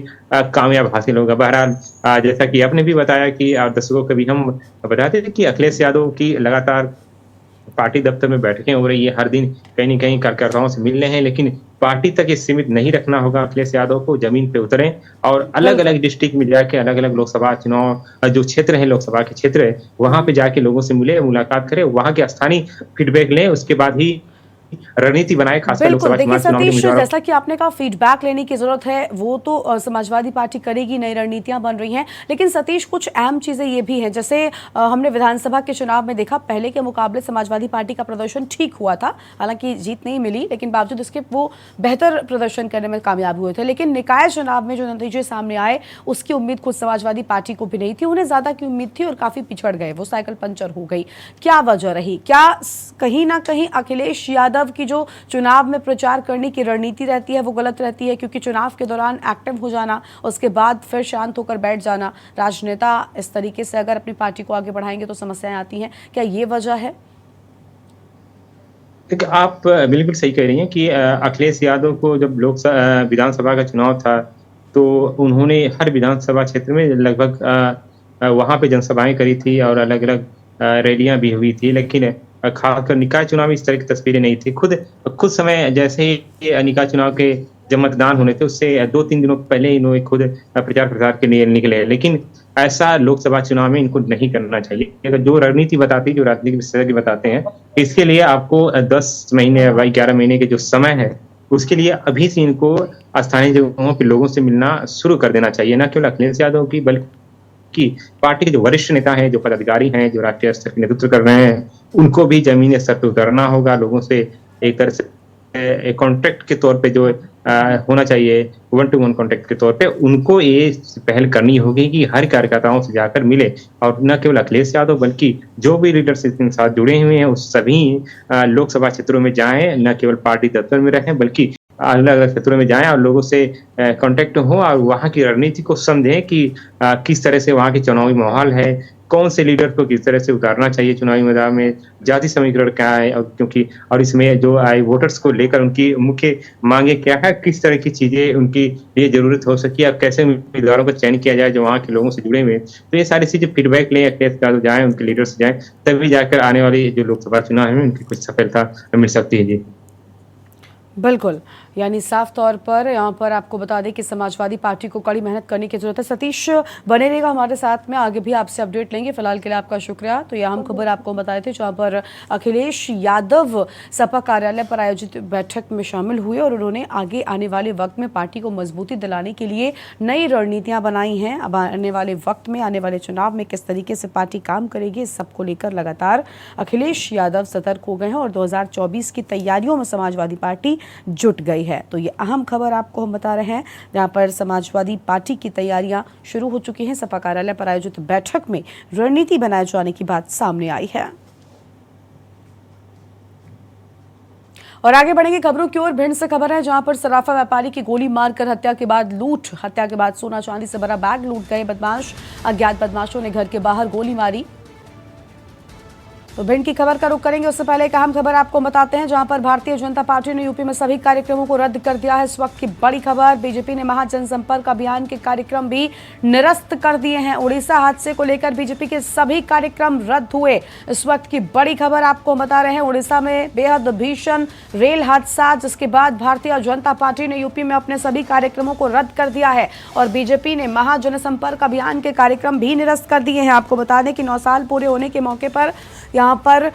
कामयाब हासिल होगा। बहरहाल जैसा कि आपने भी बताया कि दर्शकों को भी हम बताते थे कि अखिलेश यादव की लगातार पार्टी दफ्तर में बैठकें हो रही है, हर दिन कहीं न कहीं कार्यकर्ताओं से मिल रहे हैं, लेकिन पार्टी तक ये सीमित नहीं रखना होगा। अखिलेश यादव को जमीन पे उतरें और अलग अलग डिस्ट्रिक्ट में जाके अलग अलग लोकसभा चुनाव जो क्षेत्र है, लोकसभा के क्षेत्र है, वहां पे जाके लोगों से मिले, मुलाकात करें, वहां के स्थानीय फीडबैक लें, उसके बाद ही रणनीति बनाए। खासकर लोकसभा
देखिए सतीश, जैसा कि आपने कहा फीडबैक लेने की जरूरत है, वो तो समाजवादी पार्टी करेगी, नई रणनीतियां बन रही हैं। लेकिन सतीश, कुछ अहम चीजें ये भी हैं, जैसे हमने विधानसभा के चुनाव में देखा पहले के मुकाबले समाजवादी पार्टी का प्रदर्शन ठीक हुआ था, हालांकि जीत नहीं मिली, लेकिन बावजूद इसके वो बेहतर प्रदर्शन करने में कामयाब हुए थे। लेकिन निकाय चुनाव में जो नतीजे सामने आए उसकी उम्मीद खुद समाजवादी पार्टी को भी नहीं थी, उन्हें ज्यादा की उम्मीद थी और काफी पिछड़ गए, वो साइकिल पंचर हो गई। क्या वजह रही? क्या कहीं ना कहीं अखिलेश यादव की जो चुनाव में प्रचार करने की रणनीति रहती है वो गलत रहती है? क्योंकि चुनाव के दौरान एक्टिव हो जाना, उसके बाद फिर शांत होकर बैठ जाना, राजनेता इस तरीके से अगर अपनी पार्टी को आगे बढ़ाएंगे तो समस्याएं आती हैं, क्या ये वजह है?
देखिए, आप बिल्कुल सही कह रही हैं कि अखिलेश यादव को जब विधानसभा का चुनाव था तो उन्होंने हर विधानसभा क्षेत्र में लगभग वहां पे जनसभाएं करी थी और अलग अलग रैलियां भी हुई थी, लेकिन खासकर निकाय चुनाव में इस तरह की तस्वीरें नहीं थी। खुद समय जैसे ही निकाय चुनाव के जब मतदान होने थे उससे 2-3 दिनों पहले इन्होंने खुद प्रचार प्रसार के लिए निकले, लेकिन ऐसा लोकसभा चुनाव में इनको नहीं करना चाहिए। अगर जो रणनीति बताती, जो राजनीतिक विशेषज्ञ बताते हैं, इसके लिए आपको 10 महीने या 11 महीने के जो समय है उसके लिए अभी से इनको स्थानीय जगहों के लोगों से मिलना शुरू कर देना चाहिए, न केवल अखिलेश यादव की बल्कि पार्टी के जो वरिष्ठ नेता हैं, जो पदाधिकारी हैं, जो राष्ट्रीय स्तर के नेतृत्व कर रहे हैं, उनको भी जमीनी स्तर पर उतरना होगा। लोगों से एक तरह से कॉन्ट्रैक्ट के तौर पे जो होना चाहिए, 1-to-1 कॉन्ट्रैक्ट के तौर पे उनको ये पहल करनी होगी कि हर कार्यकर्ताओं से जाकर मिले और न केवल अखिलेश यादव बल्कि जो भी लीडर्स इसके साथ जुड़े हुए हैं उस सभी लोकसभा क्षेत्रों में जाएं, न केवल पार्टी दफ्तर में रहें बल्कि अलग अलग क्षेत्रों में जाएं और लोगों से कांटेक्ट हो और वहाँ की रणनीति को समझें कि किस तरह से वहाँ की चुनावी माहौल है, कौन से लीडर को किस तरह से उतारना चाहिए चुनावी मैदान में, जाति समीकरण क्या है और इसमें जो आए वोटर्स को लेकर उनकी मुख्य मांगे क्या है, किस तरह की चीजें उनकी लिए जरूरत हो सकी, अब कैसे उम्मीदवारों का चयन किया जाए जो वहाँ के लोगों से जुड़े हुए। तो ये सारी चीजें फीडबैक लें, अखिलेश यादव जाएं, उनके लीडर से जाएं, तभी जाकर आने वाली जो लोकसभा चुनाव है उनकी कुछ सफलता मिल सकती है। जी
बिल्कुल, यानी साफ तौर पर यहाँ पर आपको बता दें कि समाजवादी पार्टी को कड़ी मेहनत करने की जरूरत है। सतीश बने रहेगा हमारे साथ में, आगे भी आपसे अपडेट लेंगे। फिलहाल के लिए आपका शुक्रिया। तो यह अहम खबर आपको बताए थे जहाँ पर अखिलेश यादव सपा कार्यालय पर आयोजित बैठक में शामिल हुए और उन्होंने आगे आने वाले वक्त में पार्टी को मजबूती दिलाने के लिए नई रणनीतियां बनाई हैं। अब आने वाले वक्त में, आने वाले चुनाव में किस तरीके से पार्टी काम करेगी, इस सबको लेकर लगातार अखिलेश यादव सतर्क हो गए हैं और 2024 की तैयारियों में समाजवादी पार्टी जुट गई है। तो ये अहम खबर आपको हम बता रहे हैं जहां पर समाजवादी पार्टी की तैयारियां शुरू हो चुकी हैं। सपा कार्यालय पर आयोजित बैठक में रणनीति बनाए जाने की बात सामने आई है। और आगे बढ़ेंगे खबरों की ओर। भिंड से खबर है जहां पर सराफा व्यापारी की गोली मारकर हत्या के बाद सोना चांदी से भरा बैग लूट गए बदमाश। अज्ञात बदमाशों ने घर के बाहर गोली मारी। तो भिंड की खबर का रुख करेंगे, उससे पहले एक अहम खबर आपको बताते हैं जहां पर भारतीय जनता पार्टी ने यूपी में सभी कार्यक्रमों को रद्द कर दिया है। इस वक्त की बड़ी खबर, बीजेपी ने महाजनसंपर्क अभियान के कार्यक्रम भी निरस्त कर दिए हैं। उड़ीसा हादसे को लेकर बीजेपी के सभी कार्यक्रम रद्द हुए। इस वक्त की बड़ी खबर आपको बता रहे हैं, उड़ीसा में बेहद भीषण रेल हादसा, जिसके बाद भारतीय जनता पार्टी ने यूपी में अपने सभी कार्यक्रमों को रद्द कर दिया है और बीजेपी ने महाजनसंपर्क अभियान के कार्यक्रम भी निरस्त कर दिए हैं। आपको बता दें कि 9 साल पूरे होने के मौके पर यहाँ पर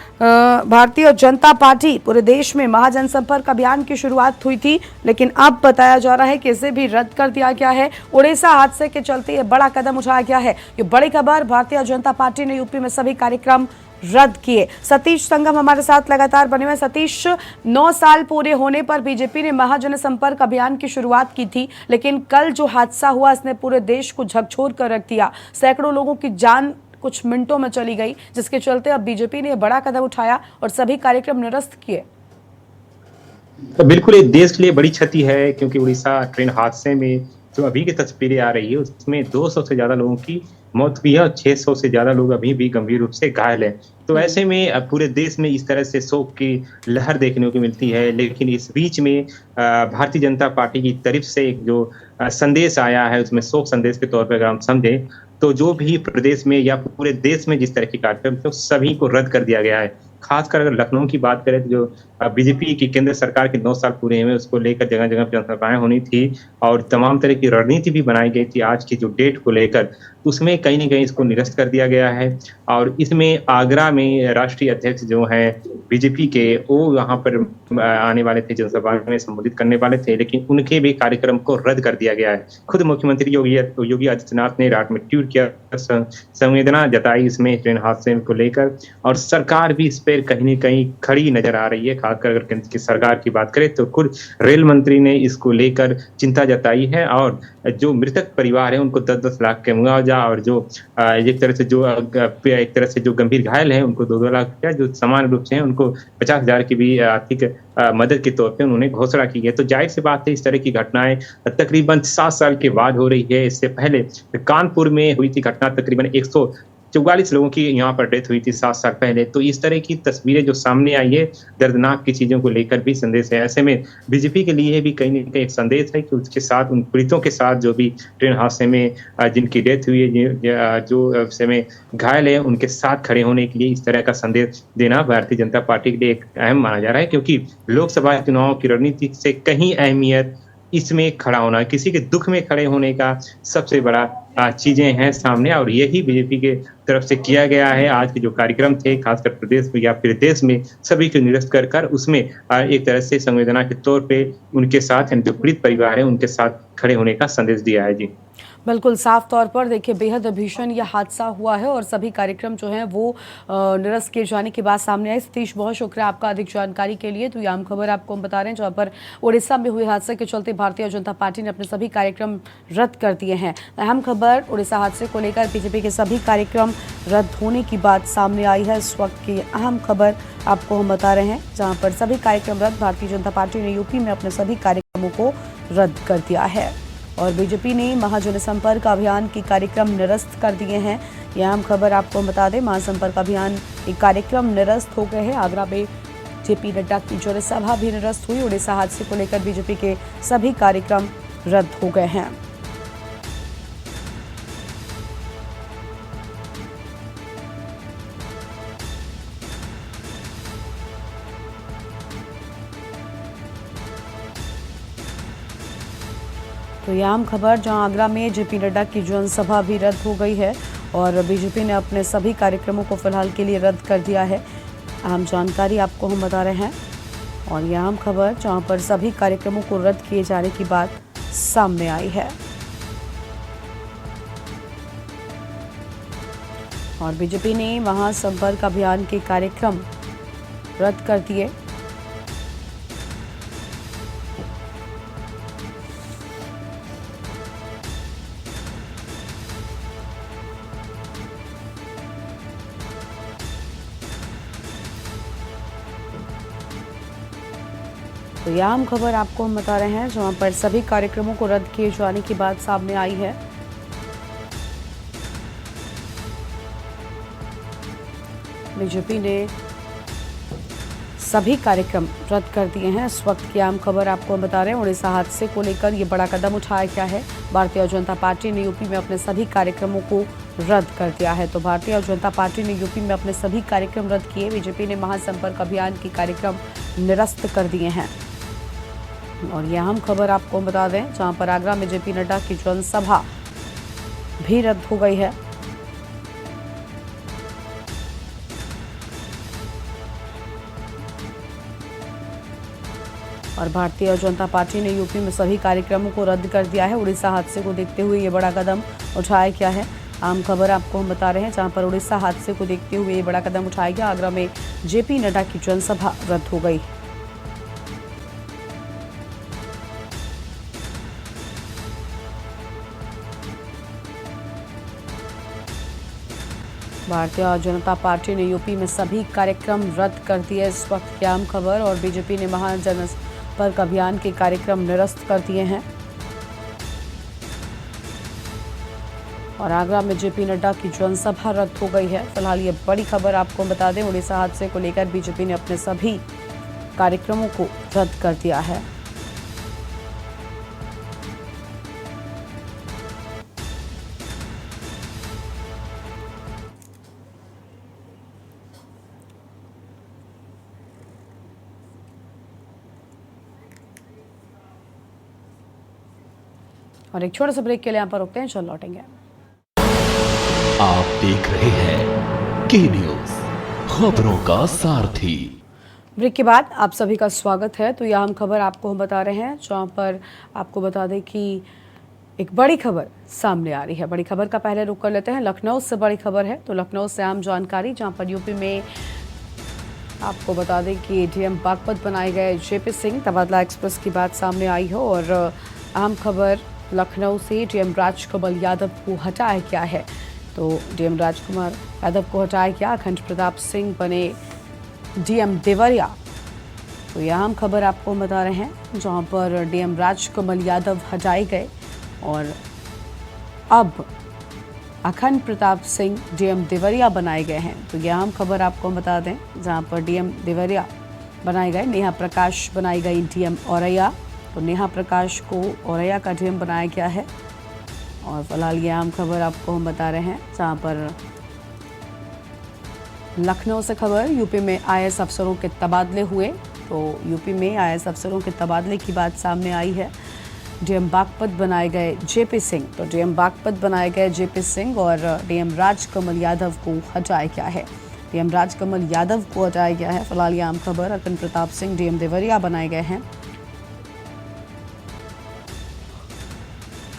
भारतीय जनता पार्टी पूरे देश में महाजनसंपर्क अभियान की शुरुआत हुई थी, लेकिन अब बताया जा रहा है कि इसे भी रद्द कर दिया गया है। उड़ीसा हादसे के चलते ये बड़ा कदम उठाया गया है। ये बड़ी खबर, भारतीय जनता पार्टी ने यूपी में सभी कार्यक्रम रद्द किए। सतीश संगम हमारे साथ लगातार बने हुए। सतीश, 9 साल पूरे होने पर बीजेपी ने महाजनसंपर्क अभियान की शुरुआत की थी, लेकिन कल जो हादसा हुआ इसने पूरे देश को झकझोर कर रख दिया। सैकड़ों लोगों की जान कुछ मिनटों में चली गई, जिसके चलते अब बीजेपी ने बड़ा कदम उठाया और सभी कार्यक्रम निरस्त किए।
तो बिल्कुल ये देश के लिए बड़ी क्षति है, क्योंकि उड़ीसा ट्रेन हादसे में जो अभी की तस्वीरें आ रही है उसमें 200 से ज्यादा लोगों की मौत हुई है और 600 से ज्यादा लोग अभी भी गंभीर रूप से घायल हैं। तो ऐसे में अब पूरे देश में इस तरह से शोक की लहर देखने को मिलती है। लेकिन इस बीच में भारतीय जनता पार्टी की तरफ से एक जो संदेश आया है, उसमें शोक संदेश के तौर पर अगर हम समझें तो जो भी प्रदेश में या पूरे देश में जिस तरह के कार्यक्रम थे सभी को रद्द कर दिया गया है। खासकर अगर लखनऊ की बात करें तो जो बीजेपी की केंद्र सरकार के 9 साल पूरे हुए उसको लेकर जगह जगह जनसभाएं होनी थी और तमाम तरह की रणनीति भी बनाई गई थी आज की जो डेट को लेकर, उसमें कहीं ना कहीं इसको निरस्त कर दिया गया है। और इसमें आगरा में राष्ट्रीय अध्यक्ष जो है बीजेपी के, वो यहाँ पर आने वाले थे, जनसभा में संबोधित करने वाले थे, लेकिन उनके भी कार्यक्रम को रद्द कर दिया गया है। खुद मुख्यमंत्री योगी आदित्यनाथ ने रात में ट्वीट किया, संवेदना जताई इसमें ट्रेन हादसे को लेकर, और सरकार भी इस पर कहीं न कहीं खड़ी नजर आ रही है। खासकर अगर केंद्र की सरकार की बात करें तो खुद रेल मंत्री ने इसको लेकर चिंता जताई है और जो मृतक परिवार है उनको 10-10 लाख के मुआवजा और जो एक तरह से जो गंभीर घायल हैं उनको 2-2 लाख रुपया, जो समान रूप से हैं उनको 50,000 की भी आर्थिक मदद के तौर पे उन्होंने घोषणा की है। तो जाहिर सी बात है इस तरह की घटनाएं तकरीबन 7 साल के बाद हो रही है। इससे पहले कानपुर में हुई थी घटना, तकरीबन 144 लोगों की यहाँ पर डेथ हुई थी 7 साल पहले। तो इस तरह की तस्वीरें जो सामने आई है, दर्दनाक की चीजों को लेकर भी संदेश है। ऐसे में बीजेपी के लिए भी कहीं न कहीं एक संदेश है कि उसके साथ उन पीड़ितों के साथ जो भी ट्रेन हादसे में जिनकी डेथ हुई है, जो समय घायल है, उनके साथ खड़े होने के लिए इस तरह का संदेश देना भारतीय जनता पार्टी के लिए एक अहम माना जा रहा है, क्योंकि लोकसभा चुनाव की रणनीति से कहीं अहमियत इसमें खड़ा होना, किसी के दुख में खड़े होने का सबसे बड़ा चीजें हैं सामने, और यही बीजेपी के तरफ से किया गया है। आज के जो कार्यक्रम थे खासकर प्रदेश में या फिर देश में सभी को निरस्त कर उसमें एक तरह से संवेदना के तौर पे उनके साथ जो पीड़ित परिवार है उनके साथ खड़े होने का संदेश दिया है। जी
बिल्कुल, साफ तौर पर देखिए बेहद भीषण यह हादसा हुआ है और सभी कार्यक्रम जो हैं वो निरस्त किए जाने की बात सामने आई। सतीश, बहुत शुक्रिया आपका अधिक जानकारी के लिए। तो ये आम खबर आपको हम बता रहे हैं जहाँ पर उड़ीसा में हुए हादसे के चलते भारतीय जनता पार्टी ने अपने सभी कार्यक्रम रद्द कर दिए हैं। अहम खबर, उड़ीसा हादसे को लेकर बीजेपी के सभी कार्यक्रम रद्द होने की बात सामने आई है। इस वक्त की अहम खबर आपको हम बता रहे हैं जहाँ पर सभी कार्यक्रम रद्द, भारतीय जनता पार्टी ने यूपी में अपने सभी कार्यक्रमों को रद्द कर दिया है और बीजेपी ने महाजनसंपर्क अभियान के कार्यक्रम निरस्त कर दिए हैं। यह अहम खबर आपको बता दें, महासंपर्क अभियान के कार्यक्रम निरस्त हो गए हैं। आगरा में जेपी नड्डा की जनसभा भी निरस्त हुई। उड़ीसा हादसे को लेकर बीजेपी के सभी कार्यक्रम रद्द हो गए हैं। तो यह आम खबर, जहां आगरा में जेपी नड्डा की जनसभा भी रद्द हो गई है और बीजेपी ने अपने सभी कार्यक्रमों को फिलहाल के लिए रद्द कर दिया है। अहम जानकारी आपको हम बता रहे हैं और यह आम खबर जहां पर सभी कार्यक्रमों को रद्द किए जाने की बात सामने आई है और बीजेपी ने महासंपर्क अभियान के कार्यक्रम रद्द कर दिए। तो यह अहम खबर आपको हम बता रहे हैं, जहां पर सभी कार्यक्रमों को रद्द किए जाने की बात सामने आई है। बीजेपी ने सभी कार्यक्रम रद्द कर दिए हैं। इस वक्त की आम खबर आपको हम बता रहे हैं, उड़ीसा हादसे को लेकर ये बड़ा कदम उठाया गया है। भारतीय जनता पार्टी ने यूपी में अपने सभी कार्यक्रमों को रद्द कर दिया है। तो भारतीय जनता पार्टी ने यूपी में अपने सभी कार्यक्रम रद्द किए। बीजेपी ने महासंपर्क अभियान के कार्यक्रम निरस्त कर दिए हैं। और यह अहम खबर आपको हम बता दें, जहां पर आगरा में जेपी नड्डा की जनसभा भी रद्द हो गई है। और भारतीय जनता पार्टी ने यूपी में सभी कार्यक्रमों को रद्द कर दिया है। उड़ीसा हादसे को देखते हुए ये बड़ा कदम उठाया गया है। आम खबर आपको हम बता रहे हैं, जहां पर उड़ीसा हादसे को देखते हुए ये बड़ा कदम उठाया गया। आगरा में जेपी नड्डा की जनसभा रद्द हो गई। भारतीय जनता पार्टी ने यूपी में सभी कार्यक्रम रद्द कर दिए। इस वक्त की आम खबर। और बीजेपी ने महाजनसंपर्क अभियान के कार्यक्रम निरस्त कर दिए हैं। और आगरा में जेपी नड्डा की जनसभा रद्द हो गई है। फिलहाल ये बड़ी खबर आपको बता दें, उड़ीसा हादसे को लेकर बीजेपी ने अपने सभी कार्यक्रमों को रद्द कर दिया है। और एक छोटे से ब्रेक के लिए यहाँ पर रुकते हैं, चल लौटेंगे।
आप देख रहे हैं के न्यूज, खबरों का सारथी।
ब्रेक के बाद आप सभी का स्वागत है। तो यह अहम खबर आपको हम बता रहे हैं, जहाँ पर आपको बता दें कि एक बड़ी खबर सामने आ रही है। बड़ी खबर का पहले रुख कर लेते हैं। लखनऊ से बड़ी खबर है। तो लखनऊ से आम जानकारी, जहाँ पर यूपी में आपको बता दें कि डीएम बागपत बनाए गए जेपी सिंह, तबादला एक्सप्रेस की बात सामने आई हो। और अहम खबर लखनऊ से डीएम राजकमल यादव को हटाया गया है। तो डीएम राजकुमार यादव को हटाया गया। अखंड प्रताप सिंह बने डीएम देवरिया। तो यह अहम खबर आपको हम बता रहे हैं, जहां पर डीएम राजकमल यादव हटाए गए और अब अखंड प्रताप सिंह डीएम देवरिया बनाए गए हैं। तो यह अहम खबर आपको हम बता दें, जहां पर डीएम देवरिया बनाए गए। नेहा प्रकाश बनाई गई डीएम औरैया। तो नेहा प्रकाश को औरैया का डीएम बनाया गया है। और फिलहाल ये आम खबर आपको हम बता रहे हैं, जहाँ पर लखनऊ से खबर, यूपी में आईएएस अफसरों के तबादले हुए। तो यूपी में आईएएस अफसरों के तबादले की बात सामने आई है। डीएम बागपत बनाए गए जेपी सिंह। तो डीएम बागपत बनाए गए जेपी सिंह और डीएम राजकमल यादव को हटाया गया है। डीएम राजकमल यादव को हटाया गया है। फिलहाल ये आम खबर। अखंड प्रताप सिंह डीएम देवरिया बनाए गए हैं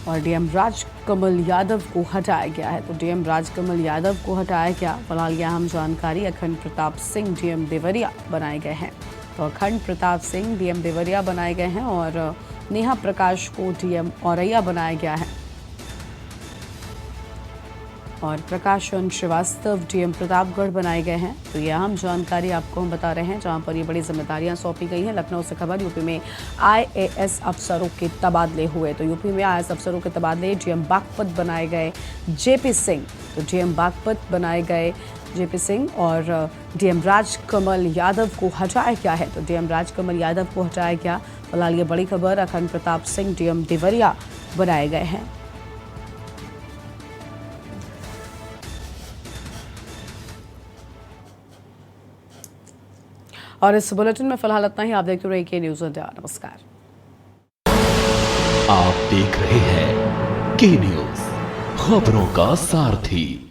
और डीएम राजकमल यादव को हटाया गया है। तो डीएम राजकमल यादव को हटाया गया। फिलहाल यह अहम जानकारी। अखंड प्रताप सिंह डीएम देवरिया बनाए गए हैं। तो अखंड प्रताप सिंह डीएम देवरिया बनाए गए हैं और नेहा प्रकाश को डीएम औरैया बनाया गया है। और प्रकाशन श्रीवास्तव डीएम प्रतापगढ़ बनाए गए हैं। तो यह अहम जानकारी आपको हम बता रहे हैं, जहां पर ये बड़ी जिम्मेदारियां सौंपी गई हैं। लखनऊ से खबर, यूपी में आईएएस अफसरों के तबादले हुए। तो यूपी में आईएएस अफसरों के तबादले, डीएम बागपत बनाए गए जेपी सिंह। तो डीएम बागपत बनाए गए जेपी सिंह और डीएम राजकमल यादव को हटाया गया है। तो डीएम राजकमल यादव को हटाया गया। फिलहाल ये बड़ी खबर। अखंड प्रताप सिंह डीएम देवरिया बनाए गए हैं। और इस बुलेटिन में फिलहाल इतना ही। आप देखते रहिए के न्यूज़ इंडिया। नमस्कार।
आप देख रहे हैं के न्यूज, खबरों का सारथी।